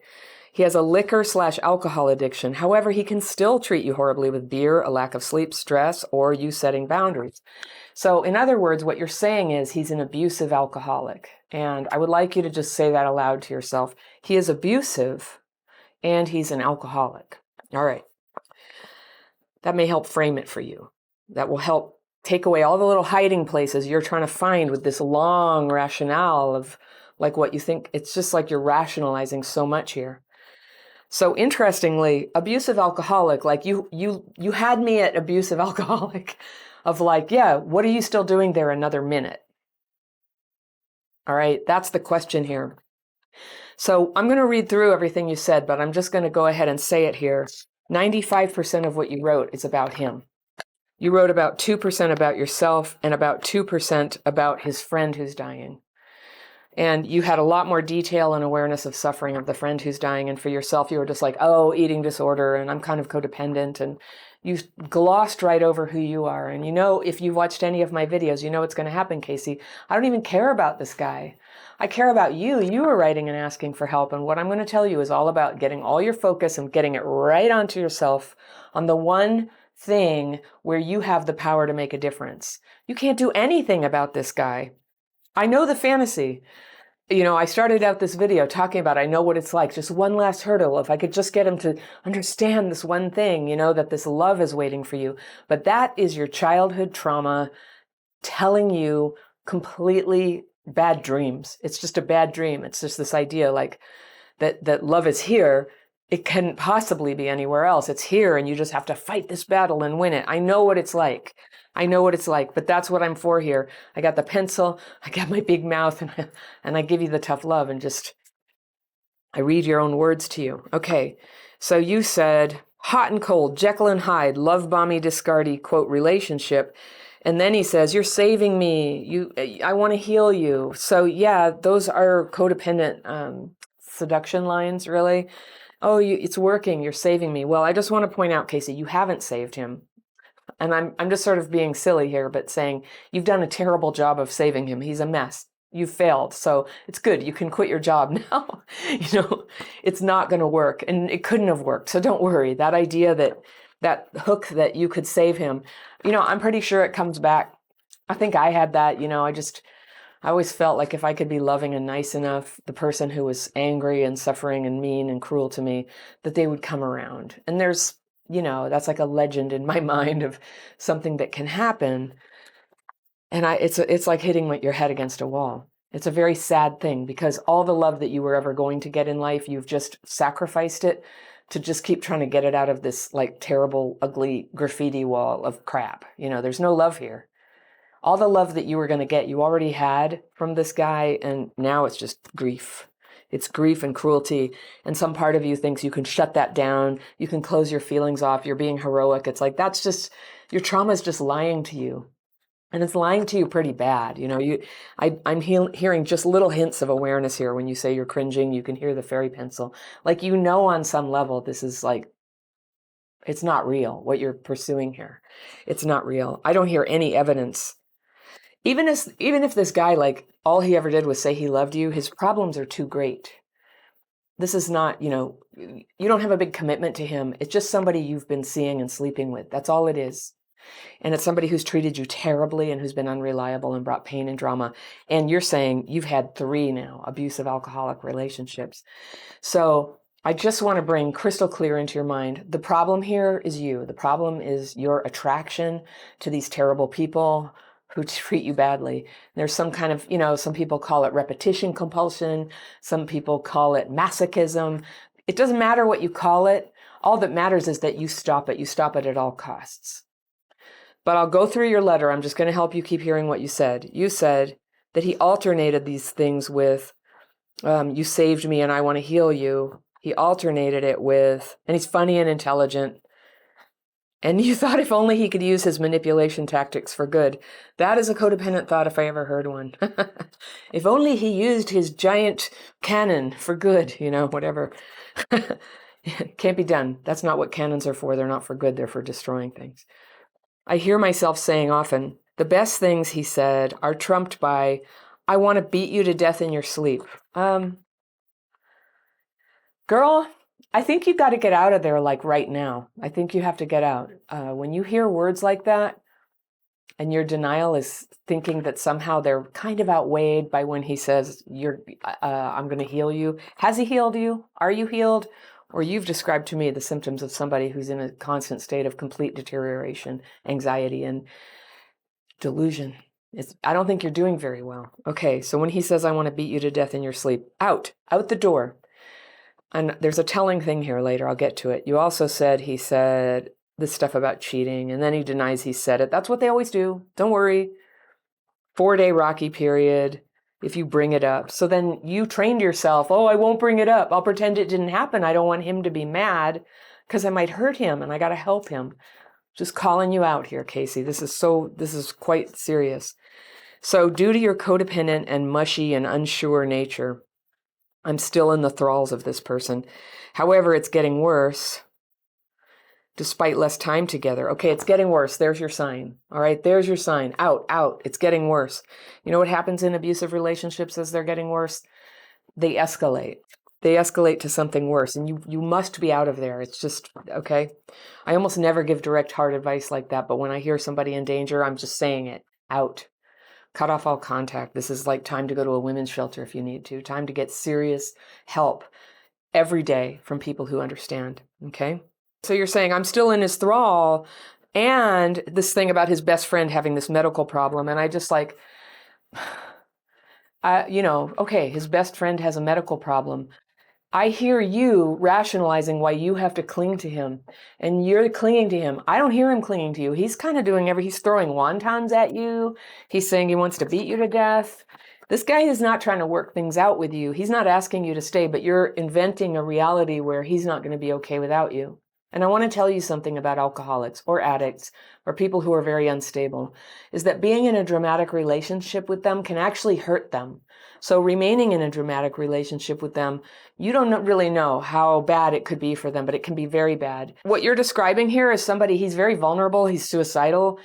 He has a liquor/alcohol addiction. However, he can still treat you horribly with beer, a lack of sleep, stress, or you setting boundaries. So in other words, what you're saying is he's an abusive alcoholic. And I would like you to just say that aloud to yourself. He is abusive and he's an alcoholic. All right. That may help frame it for you. That will help take away all the little hiding places you're trying to find with this long rationale of like what you think. It's just like you're rationalizing so much here. So interestingly, abusive alcoholic, like you had me at abusive alcoholic of like, yeah, what are you still doing there another minute? All right, that's the question here. So I'm going to read through everything you said, but I'm just going to go ahead and say it here. 95% of what you wrote is about him. You wrote about 2% about yourself and about 2% about his friend who's dying. And you had a lot more detail and awareness of suffering of the friend who's dying. And for yourself, you were just like, oh, eating disorder, and I'm kind of codependent. And you glossed right over who you are. And you know, if you've watched any of my videos, you know what's going to happen, Casey. I don't even care about this guy. I care about you. You were writing and asking for help. And what I'm going to tell you is all about getting all your focus and getting it right onto yourself on the one thing where you have the power to make a difference. You can't do anything about this guy. I know the fantasy. You know, I started out this video talking about, I know what it's like, just one last hurdle. If I could just get him to understand this one thing, you know, that this love is waiting for you. But that is your childhood trauma telling you completely bad dreams. It's just a bad dream. It's just this idea like that love is here. It couldn't possibly be anywhere else. It's here and you just have to fight this battle and win it. I know what it's like. I know what it's like, but that's what I'm for here. I got the pencil, I got my big mouth, and I give you the tough love and just, I read your own words to you. Okay, so you said, hot and cold, Jekyll and Hyde, love bomby, discardy, quote, relationship. And then he says, you're saving me. I want to heal you. So yeah, those are codependent seduction lines, really. Oh, it's working. You're saving me. Well, I just want to point out, Casey, you haven't saved him. And I'm just sort of being silly here, but saying you've done a terrible job of saving him. He's a mess. You failed. So it's good. You can quit your job now. You know, it's not going to work and it couldn't have worked. So don't worry. That idea that hook that you could save him, you know, I'm pretty sure it comes back. I think I had that, you know, I always felt like if I could be loving and nice enough, the person who was angry and suffering and mean and cruel to me, that they would come around. And there's, you know, that's like a legend in my mind of something that can happen. And it's like hitting your head against a wall. It's a very sad thing because all the love that you were ever going to get in life, you've just sacrificed it to just keep trying to get it out of this like terrible, ugly graffiti wall of crap. You know, there's no love here. All the love that you were going to get, you already had from this guy. And now it's just grief. It's grief and cruelty. And some part of you thinks you can shut that down. You can close your feelings off. You're being heroic. It's like, that's just, your trauma is just lying to you. And it's lying to you pretty bad. You know, I'm hearing just little hints of awareness here. When you say you're cringing, you can hear the fairy pencil. Like, you know, on some level, this is like, it's not real, what you're pursuing here. It's not real. I don't hear any evidence. Even if this guy, like, all he ever did was say he loved you, his problems are too great. This is not, you know, you don't have a big commitment to him. It's just somebody you've been seeing and sleeping with. That's all it is. And it's somebody who's treated you terribly and who's been unreliable and brought pain and drama. And you're saying you've had 3 now, abusive alcoholic relationships. So I just want to bring crystal clear into your mind. The problem here is you. The problem is your attraction to these terrible people who treat you badly. There's some kind of, some people call it repetition compulsion. Some people call it masochism. It doesn't matter what you call it. All that matters is that you stop it. You stop it at all costs. But I'll go through your letter. I'm just going to help you keep hearing what you said. You said that he alternated these things with, you saved me and I want to heal you. He alternated it with, and he's funny and intelligent. And you thought if only he could use his manipulation tactics for good. That is a codependent thought if I ever heard one. If only he used his giant cannon for good, whatever. Can't be done. That's not what cannons are for. They're not for good. They're for destroying things. I hear myself saying often, the best things, he said, are trumped by, I want to beat you to death in your sleep. Girl, I think you got to get out of there like right now. I think you have to get out. When you hear words like that and your denial is thinking that somehow they're kind of outweighed by when he says, I'm going to heal you. Has he healed you? Are you healed? Or you've described to me the symptoms of somebody who's in a constant state of complete deterioration, anxiety, and delusion. I don't think you're doing very well. Okay, so when he says, I want to beat you to death in your sleep, out the door. And there's a telling thing here later. I'll get to it. You also said he said this stuff about cheating, and then he denies he said it. That's what they always do. Don't worry. 4-day rocky period if you bring it up. So then you trained yourself, I won't bring it up. I'll pretend it didn't happen. I don't want him to be mad because I might hurt him and I got to help him. Just calling you out here, Casey. This is quite serious. So due to your codependent and mushy and unsure nature, I'm still in the thralls of this person. However, it's getting worse despite less time together. Okay, it's getting worse. There's your sign. All right, there's your sign. Out. It's getting worse. You know what happens in abusive relationships as they're getting worse? They escalate. They escalate to something worse, and you must be out of there. It's just, okay? I almost never give direct hard advice like that, but when I hear somebody in danger, I'm just saying it. Out. Cut off all contact. This is like time to go to a women's shelter if you need to. Time to get serious help every day from people who understand, okay? So you're saying, I'm still in his thrall, and this thing about his best friend having this medical problem, and I just like, okay, his best friend has a medical problem. I hear you rationalizing why you have to cling to him, and you're clinging to him. I don't hear him clinging to you. He's kind of doing he's throwing wontons at you. He's saying he wants to beat you to death. This guy is not trying to work things out with you. He's not asking you to stay, but you're inventing a reality where he's not going to be okay without you. And I want to tell you something about alcoholics or addicts or people who are very unstable, is that being in a dramatic relationship with them can actually hurt them. So remaining in a dramatic relationship with them, you don't really know how bad it could be for them, but it can be very bad. What you're describing here is somebody, he's very vulnerable, he's suicidal.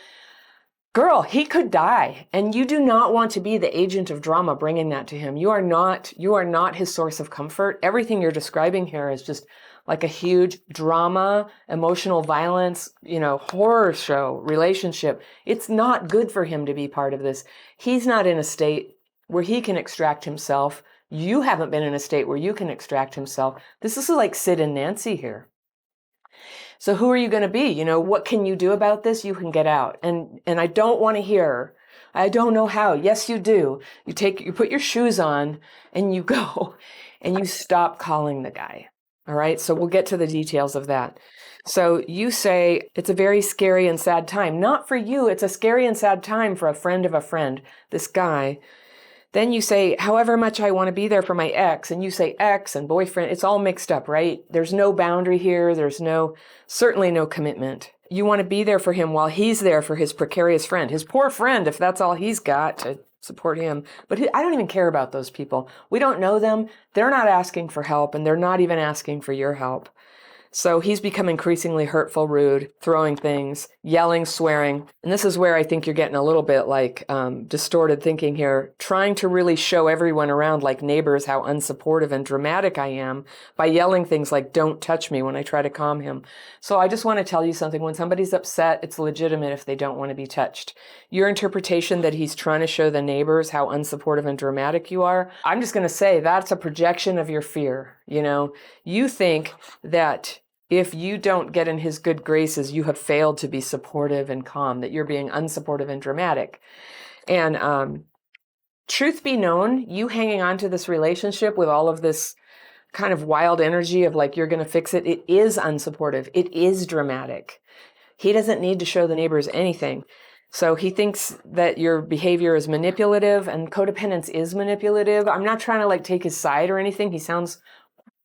Girl, he could die, and you do not want to be the agent of drama bringing that to him. You are not his source of comfort. Everything you're describing here is just like a huge drama, emotional violence, horror show, relationship. It's not good for him to be part of this. He's not in a state where he can extract himself. You haven't been in a state where you can extract himself. This is like Sid and Nancy here. So who are you going to be? What can you do about this? You can get out. And I don't want to hear, I don't know how. Yes, you do. You put your shoes on and you go and you stop calling the guy. All right. So we'll get to the details of that. So you say it's a very scary and sad time. Not for you. It's a scary and sad time for a friend of a friend, this guy. Then you say, however much I want to be there for my ex, and you say ex and boyfriend, it's all mixed up, right? There's no boundary here. There's certainly no commitment. You want to be there for him while he's there for his precarious friend, his poor friend, if that's all he's got to support him. But I don't even care about those people. We don't know them. They're not asking for help, and they're not even asking for your help. So he's become increasingly hurtful, rude, throwing things, yelling, swearing. And this is where I think you're getting a little bit like distorted thinking here, trying to really show everyone around like neighbors how unsupportive and dramatic I am by yelling things like, don't touch me when I try to calm him. So I just want to tell you something. When somebody's upset, it's legitimate if they don't want to be touched. Your interpretation that he's trying to show the neighbors how unsupportive and dramatic you are, I'm just going to say that's a projection of your fear. You think that if you don't get in his good graces, you have failed to be supportive and calm, that you're being unsupportive and dramatic. And truth be known, you hanging on to this relationship with all of this kind of wild energy of like, you're going to fix it, it is unsupportive. It is dramatic. He doesn't need to show the neighbors anything. So he thinks that your behavior is manipulative, and codependence is manipulative. I'm not trying to like take his side or anything. He sounds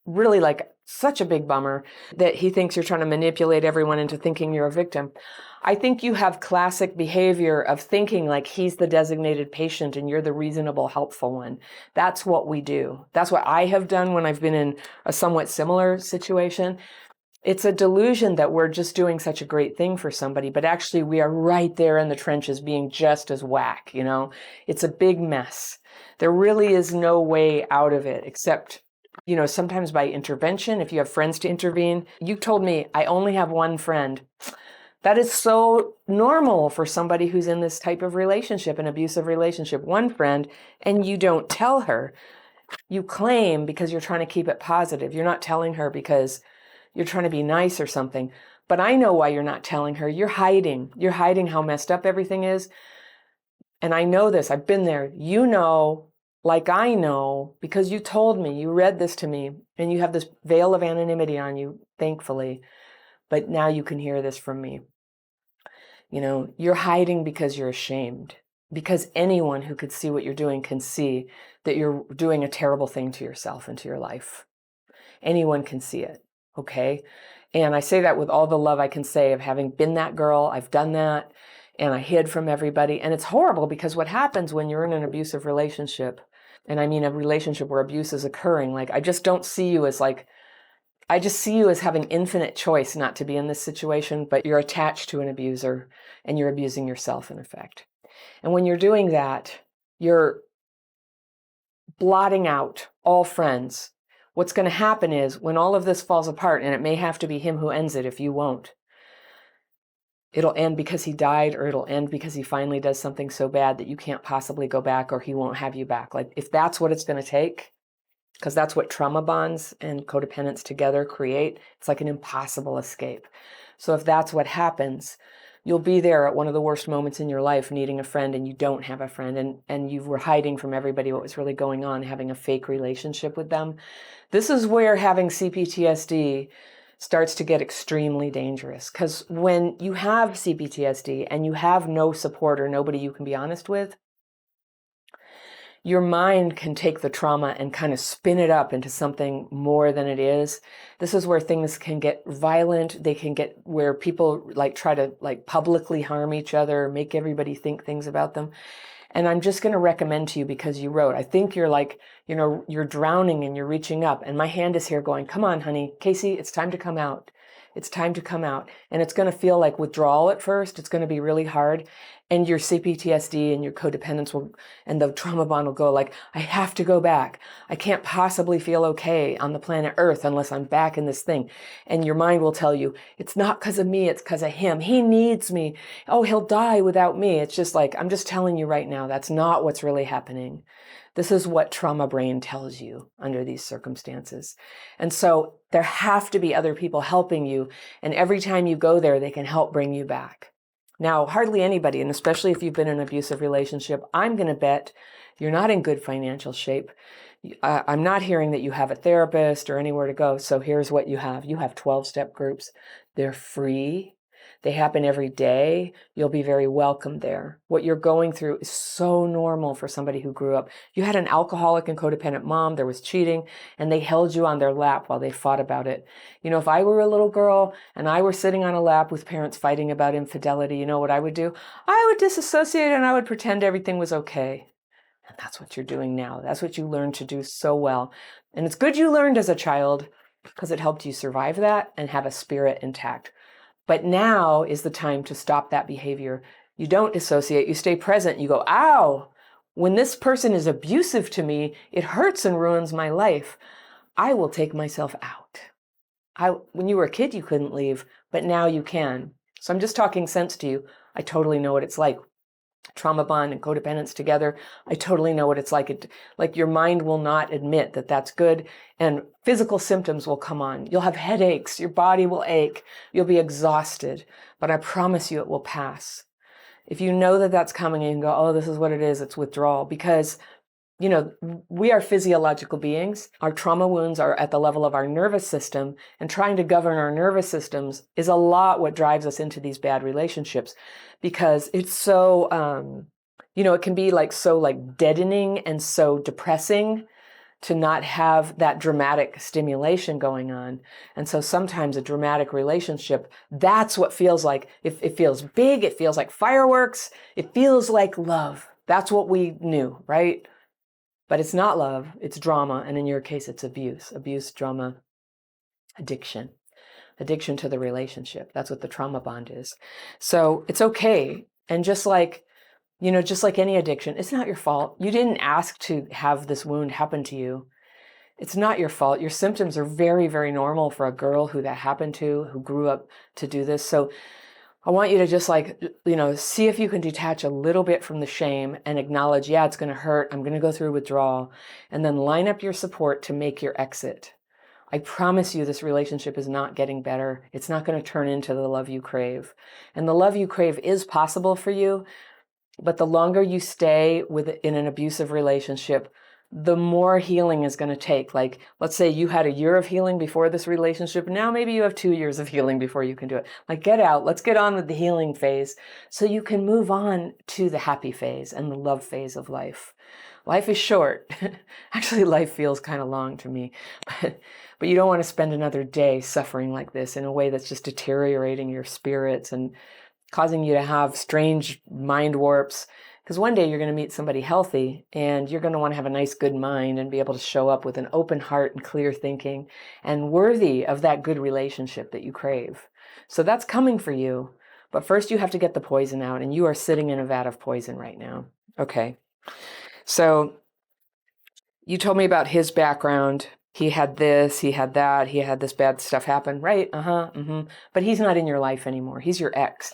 really like such a big bummer that he thinks you're trying to manipulate everyone into thinking you're a victim. I think you have classic behavior of thinking like he's the designated patient and you're the reasonable, helpful one. That's what we do. That's what I have done when I've been in a somewhat similar situation. It's a delusion that we're just doing such a great thing for somebody, but actually we are right there in the trenches being just as whack, you know? It's a big mess. There really is no way out of it except, you know, sometimes by intervention, if you have friends to intervene. You told me I only have one friend. That is so normal for somebody who's in this type of relationship, an abusive relationship, one friend, and you don't tell her. You claim because you're trying to keep it positive. You're not telling her because you're trying to be nice or something. But I know why you're not telling her. You're hiding. You're hiding how messed up everything is. And I know this. I've been there. You know, like I know, because you told me, you read this to me, and you have this veil of anonymity on you, thankfully. But now you can hear this from me. You know, you're hiding because you're ashamed. Because anyone who could see what you're doing can see that you're doing a terrible thing to yourself and to your life. Anyone can see it. Okay. And I say that with all the love I can say of having been that girl. I've done that and I hid from everybody. And it's horrible because what happens when you're in an abusive relationship, and I mean a relationship where abuse is occurring, like I just don't see you as like, I just see you as having infinite choice not to be in this situation, but you're attached to an abuser and you're abusing yourself in effect. And when you're doing that, you're blotting out all friends. What's going to happen is when all of this falls apart, and it may have to be him who ends it if you won't, it'll end because he died, or it'll end because he finally does something so bad that you can't possibly go back, or he won't have you back. Like if that's what it's going to take, because that's what trauma bonds and codependence together create, it's like an impossible escape. So if that's what happens, you'll be there at one of the worst moments in your life needing a friend, and you don't have a friend, and you were hiding from everybody what was really going on, having a fake relationship with them. This is where having CPTSD starts to get extremely dangerous, because when you have CPTSD and you have no support or nobody you can be honest with, your mind can take the trauma and kind of spin it up into something more than it is. This is where things can get violent. They can get where people like try to like publicly harm each other, make everybody think things about them. And I'm just going to recommend to you, because you wrote, I think you're like, you know, you're drowning and you're reaching up. And my hand is here going, come on, honey, Casey, it's time to come out. It's time to come out. And it's going to feel like withdrawal at first. It's going to be really hard. And your CPTSD and your codependence will, and the trauma bond will go like, I have to go back. I can't possibly feel okay on the planet Earth unless I'm back in this thing. And your mind will tell you, it's not because of me, it's because of him. He needs me. Oh, he'll die without me. It's just like, I'm just telling you right now, that's not what's really happening. This is what trauma brain tells you under these circumstances. And so there have to be other people helping you. And every time you go there, they can help bring you back. Now, hardly anybody, and especially if you've been in an abusive relationship, I'm going to bet you're not in good financial shape. I'm not hearing that you have a therapist or anywhere to go. So here's what you have. You have 12-step groups. They're free. They happen every day. You'll be very welcome there. What you're going through is so normal for somebody who grew up. You had an alcoholic and codependent mom. There was cheating, and they held you on their lap while they fought about it. You know, if I were a little girl and I were sitting on a lap with parents fighting about infidelity, you know what I would do? I would disassociate and I would pretend everything was okay. And that's what you're doing now. That's what you learned to do so well. And it's good you learned as a child, because it helped you survive that and have a spirit intact. But now is the time to stop that behavior. You don't dissociate, you stay present. You go, ow, when this person is abusive to me, it hurts and ruins my life. I will take myself out. When you were a kid, you couldn't leave, but now you can. So I'm just talking sense to you. I totally know what it's like. trauma bond and codependence together. I totally know what it's like. Like your mind will not admit that that's good, and physical symptoms will come on. You'll have headaches, your body will ache, you'll be exhausted, but I promise you it will pass. If you know that that's coming and you can go, oh, this is what it is, it's withdrawal, because we are physiological beings. Our trauma wounds are at the level of our nervous system, and trying to govern our nervous systems is a lot what drives us into these bad relationships, because it's so, it can be so deadening and so depressing to not have that dramatic stimulation going on. And so sometimes a dramatic relationship, that's what feels like. It feels big, it feels like fireworks, it feels like love. That's what we knew, right? But it's not love, it's drama. And in your case, it's abuse, drama, addiction to the relationship. That's what the trauma bond is. So it's okay. And just like any addiction, it's not your fault. You didn't ask to have this wound happen to you. It's not your fault. Your symptoms are very, very normal for a girl who that happened to, who grew up to do this. So I want you to just see if you can detach a little bit from the shame and acknowledge, yeah, it's going to hurt. I'm going to go through withdrawal, and then line up your support to make your exit. I promise you this relationship is not getting better. It's not going to turn into the love you crave. And the love you crave is possible for you, but the longer you stay in an abusive relationship, the more healing is going to take. Like, let's say you had a year of healing before this relationship. Now maybe you have 2 years of healing before you can do it. Like, get out. Let's get on with the healing phase so you can move on to the happy phase and the love phase of life. Life is short. Actually, life feels kind of long to me. But you don't want to spend another day suffering like this in a way that's just deteriorating your spirits and causing you to have strange mind warps. Because one day you're going to meet somebody healthy, and you're going to want to have a nice, good mind and be able to show up with an open heart and clear thinking and worthy of that good relationship that you crave. So that's coming for you. But first you have to get the poison out, and you are sitting in a vat of poison right now. Okay. So you told me about his background. He had this, he had that, he had this bad stuff happen. Right. But he's not in your life anymore. He's your ex.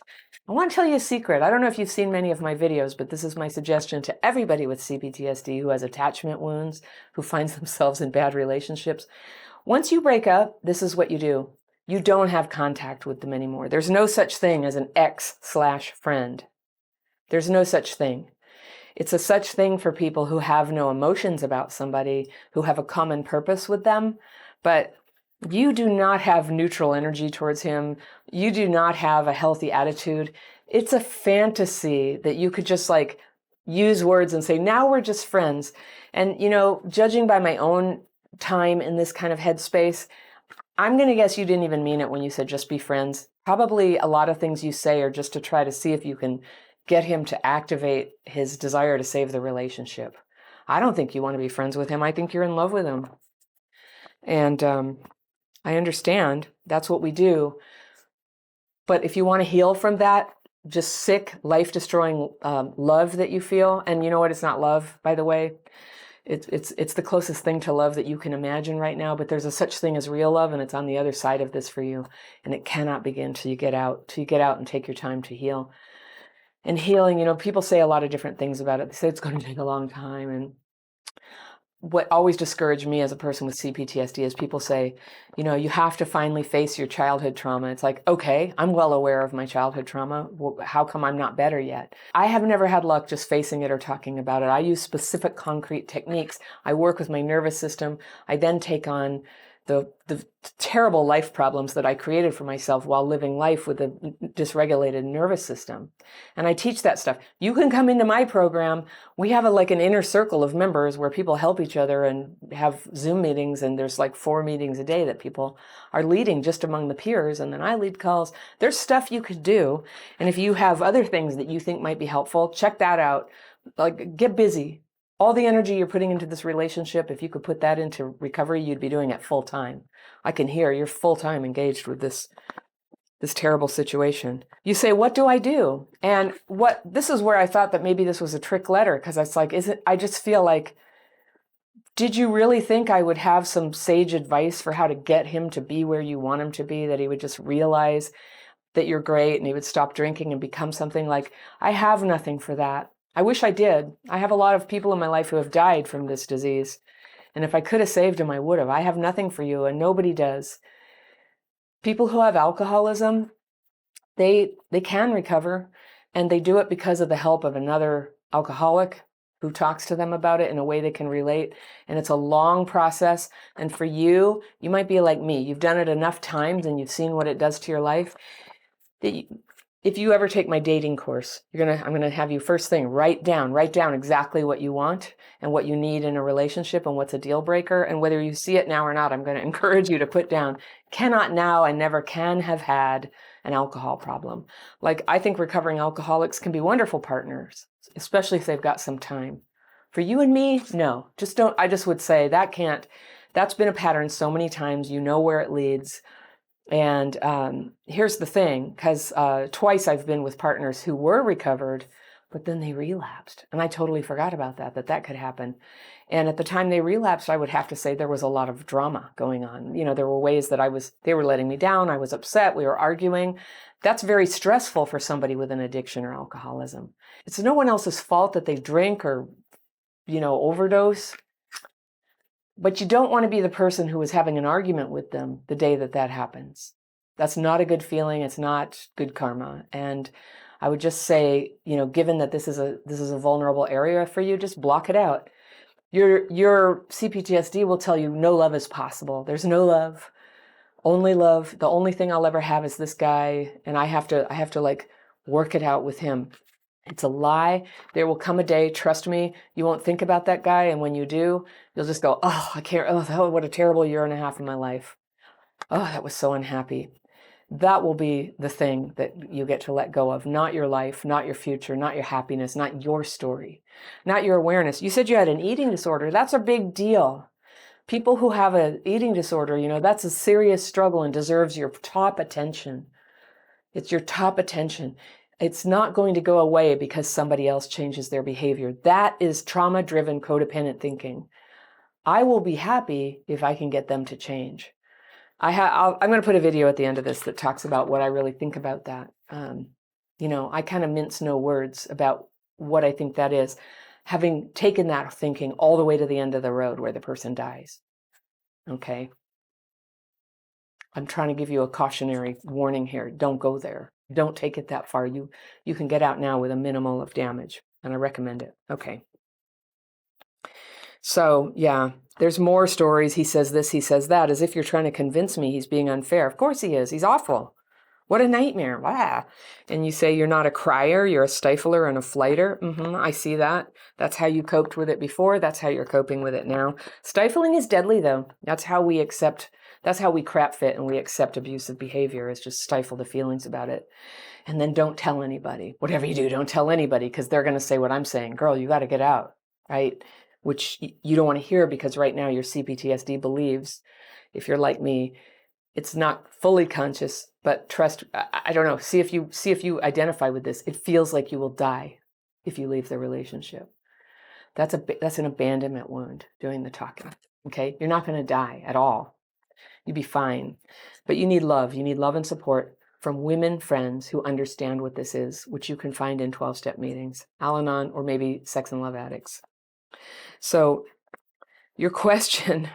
I want to tell you a secret. I don't know if you've seen many of my videos, but this is my suggestion to everybody with CPTSD who has attachment wounds, who finds themselves in bad relationships. Once you break up, this is what you do. You don't have contact with them anymore. There's no such thing as an ex/friend. There's no such thing. It's a such thing for people who have no emotions about somebody, who have a common purpose with them, but you do not have neutral energy towards him. You do not have a healthy attitude. It's a fantasy that you could just use words and say, now we're just friends. And, judging by my own time in this kind of headspace, I'm going to guess you didn't even mean it when you said just be friends. Probably a lot of things you say are just to try to see if you can get him to activate his desire to save the relationship. I don't think you want to be friends with him. I think you're in love with him. And I understand that's what we do. But if you want to heal from that, just sick, life-destroying love that you feel, and you know what? It's not love, by the way. It's the closest thing to love that you can imagine right now. But there's a such thing as real love, and it's on the other side of this for you. And it cannot begin till you get out. Till you get out and take your time to heal. And healing, people say a lot of different things about it. They say it's going to take a long time. And what always discouraged me as a person with CPTSD is people say, you have to finally face your childhood trauma. It's like, okay, I'm well aware of my childhood trauma. Well, how come I'm not better yet? I have never had luck just facing it or talking about it. I use specific concrete techniques. I work with my nervous system. I then take on the terrible life problems that I created for myself while living life with a dysregulated nervous system. And I teach that stuff. You can come into my program. We have an inner circle of members where people help each other and have Zoom meetings. And there's 4 meetings a day that people are leading just among the peers. And then I lead calls. There's stuff you could do. And if you have other things that you think might be helpful, check that out. Get busy. All the energy you're putting into this relationship, if you could put that into recovery, you'd be doing it full time. I can hear you're full time engaged with this terrible situation. You say, what do I do? And this is where I thought that maybe this was a trick letter, because it's I just feel like, did you really think I would have some sage advice for how to get him to be where you want him to be, that he would just realize that you're great, and he would stop drinking and become something like, I have nothing for that. I wish I did. I have a lot of people in my life who have died from this disease. And if I could have saved him, I would have. I have nothing for you, and nobody does. People who have alcoholism, they can recover, and they do it because of the help of another alcoholic who talks to them about it in a way they can relate. And it's a long process. And for you, you might be like me. You've done it enough times and you've seen what it does to your life. If you ever take my dating course, I'm gonna have you first thing, write down exactly what you want and what you need in a relationship and what's a deal breaker. And whether you see it now or not, I'm going to encourage you to put down, cannot now and never can have had an alcohol problem. Like, I think recovering alcoholics can be wonderful partners, especially if they've got some time. For you and me, no, just don't. I just would say that's been a pattern so many times, you know where it leads. And here's the thing, because twice I've been with partners who were recovered, but then they relapsed. And I totally forgot about that could happen. And at the time they relapsed, I would have to say there was a lot of drama going on. You know, there were ways that they were letting me down. I was upset. We were arguing. That's very stressful for somebody with an addiction or alcoholism. It's no one else's fault that they drink or, overdose. But you don't want to be the person who is having an argument with them the day that happens. That's not a good feeling. It's not good karma. And I would just say, given that this is a vulnerable area for you, just block it out. Your CPTSD will tell you no love is possible. There's no love, only love. The only thing I'll ever have is this guy, and I have to like work it out with him. It's a lie. There will come a day, trust me, you won't think about that guy. And when you do, you'll just go, oh, I can't, oh, what a terrible year and a half of my life. Oh, that was so unhappy. That will be the thing that you get to let go of, not your life, not your future, not your happiness, not your story, not your awareness. You said you had an eating disorder. That's a big deal. People who have an eating disorder, that's a serious struggle and deserves your top attention. It's your top attention. It's not going to go away because somebody else changes their behavior. That is trauma-driven codependent thinking. I will be happy if I can get them to change. I'm going to put a video at the end of this that talks about what I really think about that. I kind of mince no words about what I think that is, having taken that thinking all the way to the end of the road where the person dies. Okay? I'm trying to give you a cautionary warning here. Don't go there. Don't take it that far. You can get out now with a minimal of damage, and I recommend it. Okay. So, yeah, there's more stories. He says this, he says that, as if you're trying to convince me he's being unfair. Of course he is. He's awful. What a nightmare. Wow. And you say you're not a crier, you're a stifler and a flighter. I see that. That's how you coped with it before. That's how you're coping with it now. Stifling is deadly, though. That's how we crap fit and we accept abusive behavior, is just stifle the feelings about it. And then don't tell anybody. Whatever you do, don't tell anybody, because they're going to say what I'm saying. Girl, you got to get out, right? Which you don't want to hear, because right now your CPTSD believes, if you're like me, it's not fully conscious, but trust, I don't know, see if you identify with this. It feels like you will die if you leave the relationship. That's an abandonment wound doing the talking, okay? You're not going to die at all. You'd be fine. But you need love. You need love and support from women friends who understand what this is, which you can find in 12-step meetings, Al-Anon, or maybe sex and love addicts. So your question,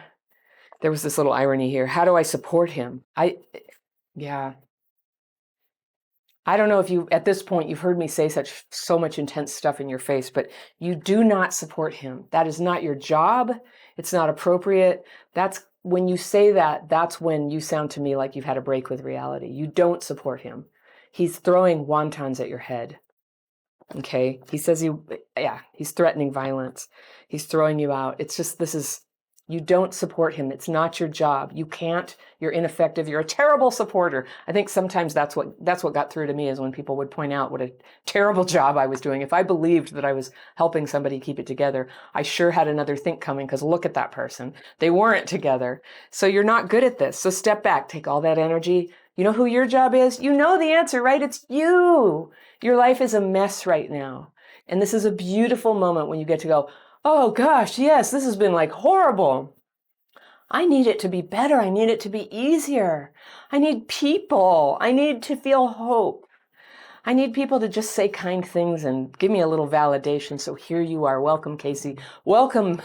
there was this little irony here. How do I support him? I don't know if you, at this point, you've heard me say so much intense stuff in your face, but you do not support him. That is not your job. It's not appropriate. When you say that, that's when you sound to me like you've had a break with reality. You don't support him. He's throwing wontons at your head. Okay. He says he's threatening violence. He's throwing you out. It's just, you don't support him. It's not your job. You can't, you're ineffective. You're a terrible supporter. I think sometimes that's what got through to me, is when people would point out what a terrible job I was doing. If I believed that I was helping somebody keep it together, I sure had another think coming, because look at that person. They weren't together. So you're not good at this. So step back, take all that energy. You know who your job is? You know the answer, right? It's you. Your life is a mess right now. And this is a beautiful moment when you get to go, oh gosh, yes, this has been like horrible. I need it to be better. I need it to be easier. I need people. I need to feel hope. I need people to just say kind things and give me a little validation. So here you are. Welcome, Casey. Welcome,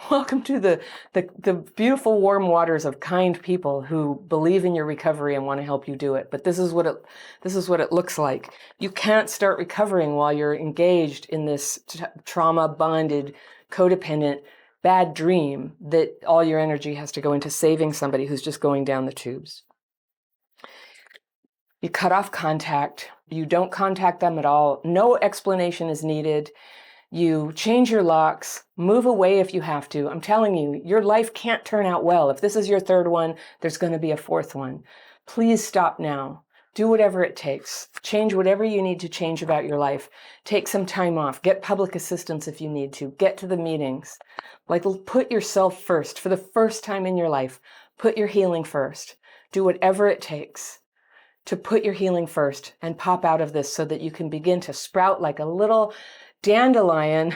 welcome to the beautiful warm waters of kind people who believe in your recovery and want to help you do it. But this is what it looks like. You can't start recovering while you're engaged in this trauma bonded, codependent, bad dream that all your energy has to go into saving somebody who's just going down the tubes. You cut off contact. You don't contact them at all. No explanation is needed. You change your locks, move away if you have to. I'm telling you, your life can't turn out well. If this is your third one, there's going to be a fourth one. Please stop now. Do whatever it takes. Change whatever you need to change about your life. Take some time off. Get public assistance if you need to. Get to the meetings. Like, put yourself first. For the first time in your life, put your healing first. Do whatever it takes to put your healing first and pop out of this so that you can begin to sprout like a little dandelion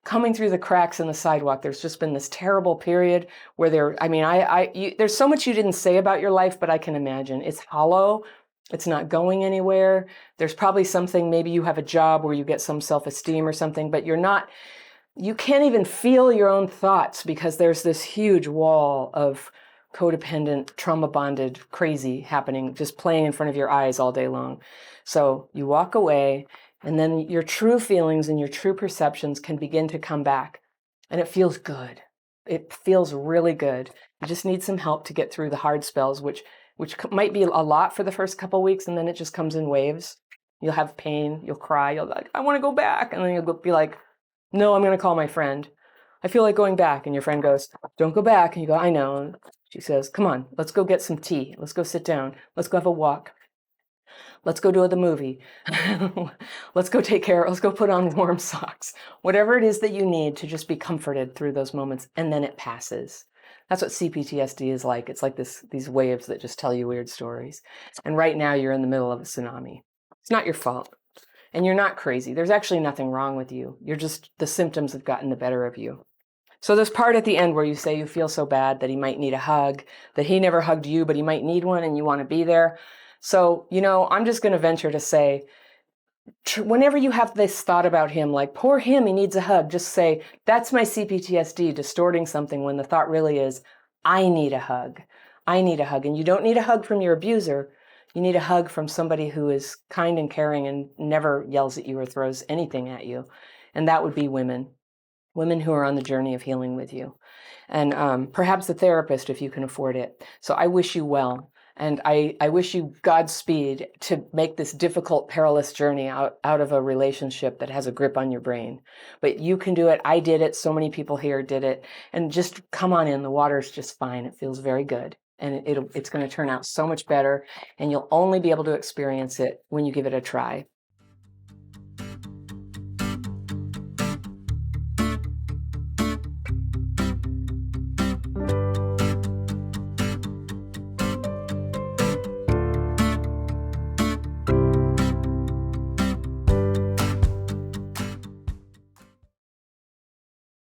coming through the cracks in the sidewalk. There's just been this terrible period where there's so much you didn't say about your life, but I can imagine. It's hollow. It's not going anywhere. There's probably something, maybe you have a job where you get some self-esteem or something, but you can't even feel your own thoughts because there's this huge wall of codependent, trauma-bonded crazy happening, just playing in front of your eyes all day long. So you walk away, and then your true feelings and your true perceptions can begin to come back. And it feels good. It feels really good. You just need some help to get through the hard spells, which might be a lot for the first couple of weeks, and then it just comes in waves. You'll have pain, you'll cry, you'll be like, I want to go back. And then you'll be like, no, I'm going to call my friend. I feel like going back. And your friend goes, don't go back. And you go, I know. And she says, come on, let's go get some tea. Let's go sit down. Let's go have a walk. Let's go to the movie. Let's go put on warm socks. Whatever it is that you need to just be comforted through those moments, and then it passes. That's what CPTSD is like. It's like these waves that just tell you weird stories. And right now you're in the middle of a tsunami. It's not your fault. And you're not crazy. There's actually nothing wrong with you. The symptoms have gotten the better of you. So this part at the end where you say you feel so bad that he might need a hug, that he never hugged you, but he might need one and you want to be there. So, I'm just going to venture to say, whenever you have this thought about him, like, poor him, he needs a hug, just say, that's my CPTSD distorting something when the thought really is, I need a hug. I need a hug. And you don't need a hug from your abuser. You need a hug from somebody who is kind and caring and never yells at you or throws anything at you. And that would be women who are on the journey of healing with you. And perhaps a therapist if you can afford it. So I wish you well. And I wish you Godspeed to make this difficult, perilous journey out of a relationship that has a grip on your brain. But you can do it. I did it. So many people here did it. And just come on in. The water's just fine. It feels very good. And it's going to turn out so much better. And you'll only be able to experience it when you give it a try.